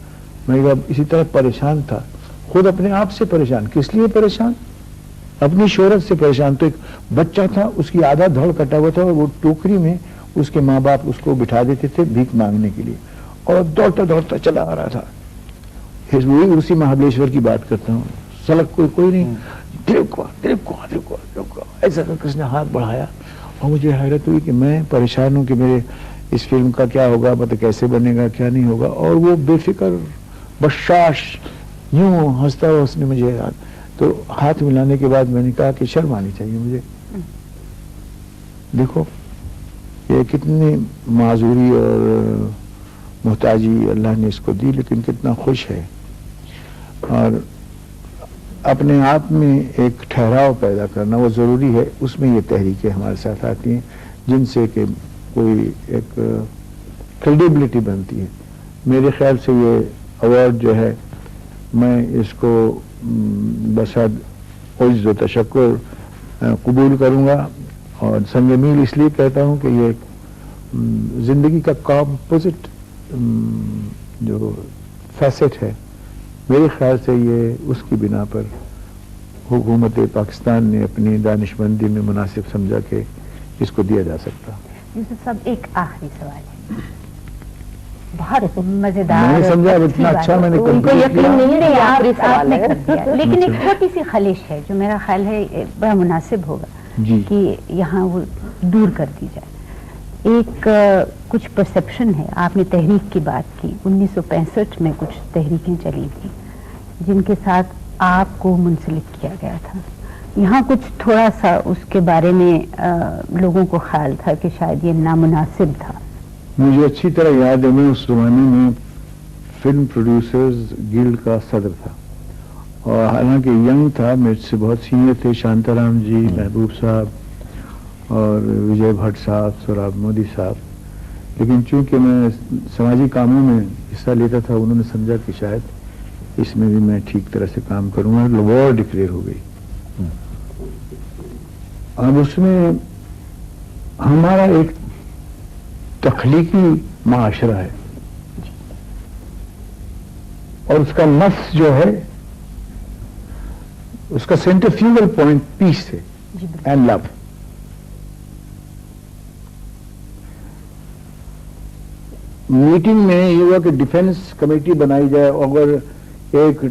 [SPEAKER 3] मैं इसी तरह परेशान था, खुद अपने आप से परेशान। किस लिए परेशान? अपनी शोहरत से परेशान। तो एक बच्चा था, उसकी आधा धड़ कटा हुआ था और वो टोकरी में उसके माँ बाप उसको बिठा देते थे भीख मांगने के लिए, और दौड़ता दौड़ता चला आ रहा था। उसी महाबलेश्वर की बात करता हूँ, सड़क कोई नहीं, ऐसा करके उसने हाथ बढ़ाया और मुझे हैरत हुई कि मैं परेशान हूँ कि मेरे इस फिल्म का क्या होगा, मतलब कैसे बनेगा, क्या नहीं होगा। और वो बेफिक्र बशाश यूं हंसता हुआ उसने मुझे तो हाथ मिलाने के बाद मैंने कहा कि शर्म आनी चाहिए मुझे। देखो کہ کتنی معذوری اور محتاجی اللہ نے اس کو دی، لیکن کتنا خوش ہے اور اپنے آپ میں ایک ٹھہراؤ پیدا کرنا وہ ضروری ہے. اس میں یہ تحریکیں ہمارے ساتھ آتی ہیں جن سے کہ کوئی ایک کریڈیبلٹی بنتی ہے. میرے خیال سے یہ ایوارڈ جو ہے میں اس کو بصد عجز و تشکر قبول کروں گا اور سنگ میل اس لیے کہتا ہوں کہ یہ زندگی کا کمپوزٹ جو فیسٹ ہے، میرے خیال سے یہ اس کی بنا پر حکومت پاکستان نے اپنی دانشمندی میں مناسب سمجھا کہ اس کو دیا جا سکتا.
[SPEAKER 1] یوسف صاحب ایک آخری سوال ہے، بہت مزیدار،
[SPEAKER 3] میں نے سمجھا اتنا اچھا میں نے
[SPEAKER 1] یقین نہیں ہے آپ نے کر دیا، لیکن ایک چھوٹی سی خلش ہے جو میرا خیال ہے بڑا مناسب ہوگا کہ یہاں وہ دور کر دی جائے. ایک کچھ پرسپشن ہے، آپ نے تحریک کی بات کی، 1965 میں کچھ تحریکیں چلی تھیں جن کے ساتھ آپ کو منسلک کیا گیا تھا. یہاں کچھ تھوڑا سا اس کے بارے میں لوگوں کو خیال تھا کہ شاید یہ نامناسب تھا.
[SPEAKER 3] مجھے اچھی طرح یاد ہے میں اس زمانے میں فلم پروڈیوسرز گلڈ کا صدر تھا اور حالانکہ ینگ تھا، میرے سے بہت سینئر تھے، شانتا رام جی، محبوب صاحب اور وجے بھٹ صاحب، سوراب مودی صاحب. لیکن چونکہ میں سماجی کاموں میں حصہ لیتا تھا، انہوں نے سمجھا کہ شاید اس میں بھی میں ٹھیک طرح سے کام کروں گا. وار ڈکلیئر ہو گئی. اب اس میں ہمارا ایک تخلیقی معاشرہ ہے اور اس کا نفس جو ہے، اس کا سینٹریفیوگل پوائنٹ پیس ہے اینڈ لو. میٹنگ میں یہ ہوا کہ ڈیفینس کمیٹی بنائی جائے اور ایک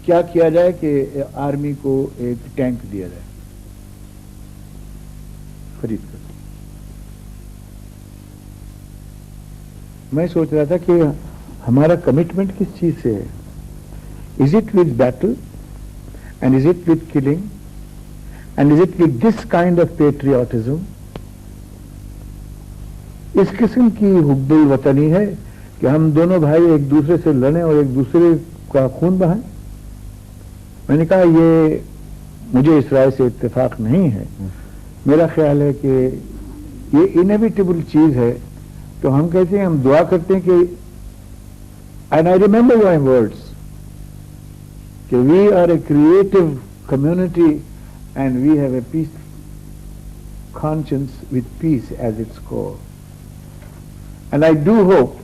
[SPEAKER 3] کیا کیا جائے کہ آرمی کو ایک ٹینک دیا جائے خرید کر. میں سوچ رہا تھا کہ ہمارا کمٹمنٹ کس چیز سے ہے. Is it with battle and is it with killing and is it with this kind of patriotism. اس قسم کی حب الوطنی ہے کہ ہم دونوں بھائی ایک دوسرے سے لڑیں اور ایک دوسرے کا خون بہائیں. میں نے کہا یہ مجھے اس رائے سے اتفاق نہیں ہے. میرا خیال ہے کہ یہ انیویٹیبل چیز ہے. تو ہم کہتے ہیں، ہم دعا کرتے ہیں کہ and I remember my words کہ we are a creative community and we have a peace conscience with peace as its core. And I do hope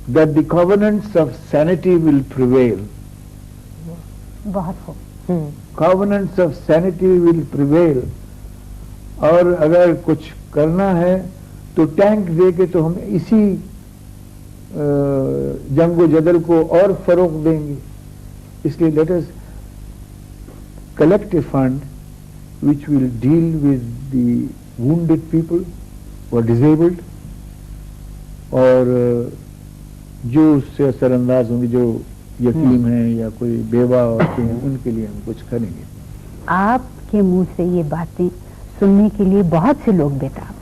[SPEAKER 3] that the covenants of sanity will prevail.
[SPEAKER 1] بہت خوب.
[SPEAKER 3] Covenants of sanity will prevail. اور اگر کچھ کرنا ہے تو tank دے کے تو ہم اسی جنگ و جدل کو اور فروغ دیں گے. اس لیے let us collect a fund which will deal with the wounded people who are disabled اور جو اس سے اثر انداز ہوں گے، جو یتیم ہیں یا کوئی بیوہ عورتیں ہیں، ان کے لیے ہم کچھ کریں گے.
[SPEAKER 1] آپ کے منہ سے یہ باتیں سننے کے لیے بہت سے لوگ بے تاب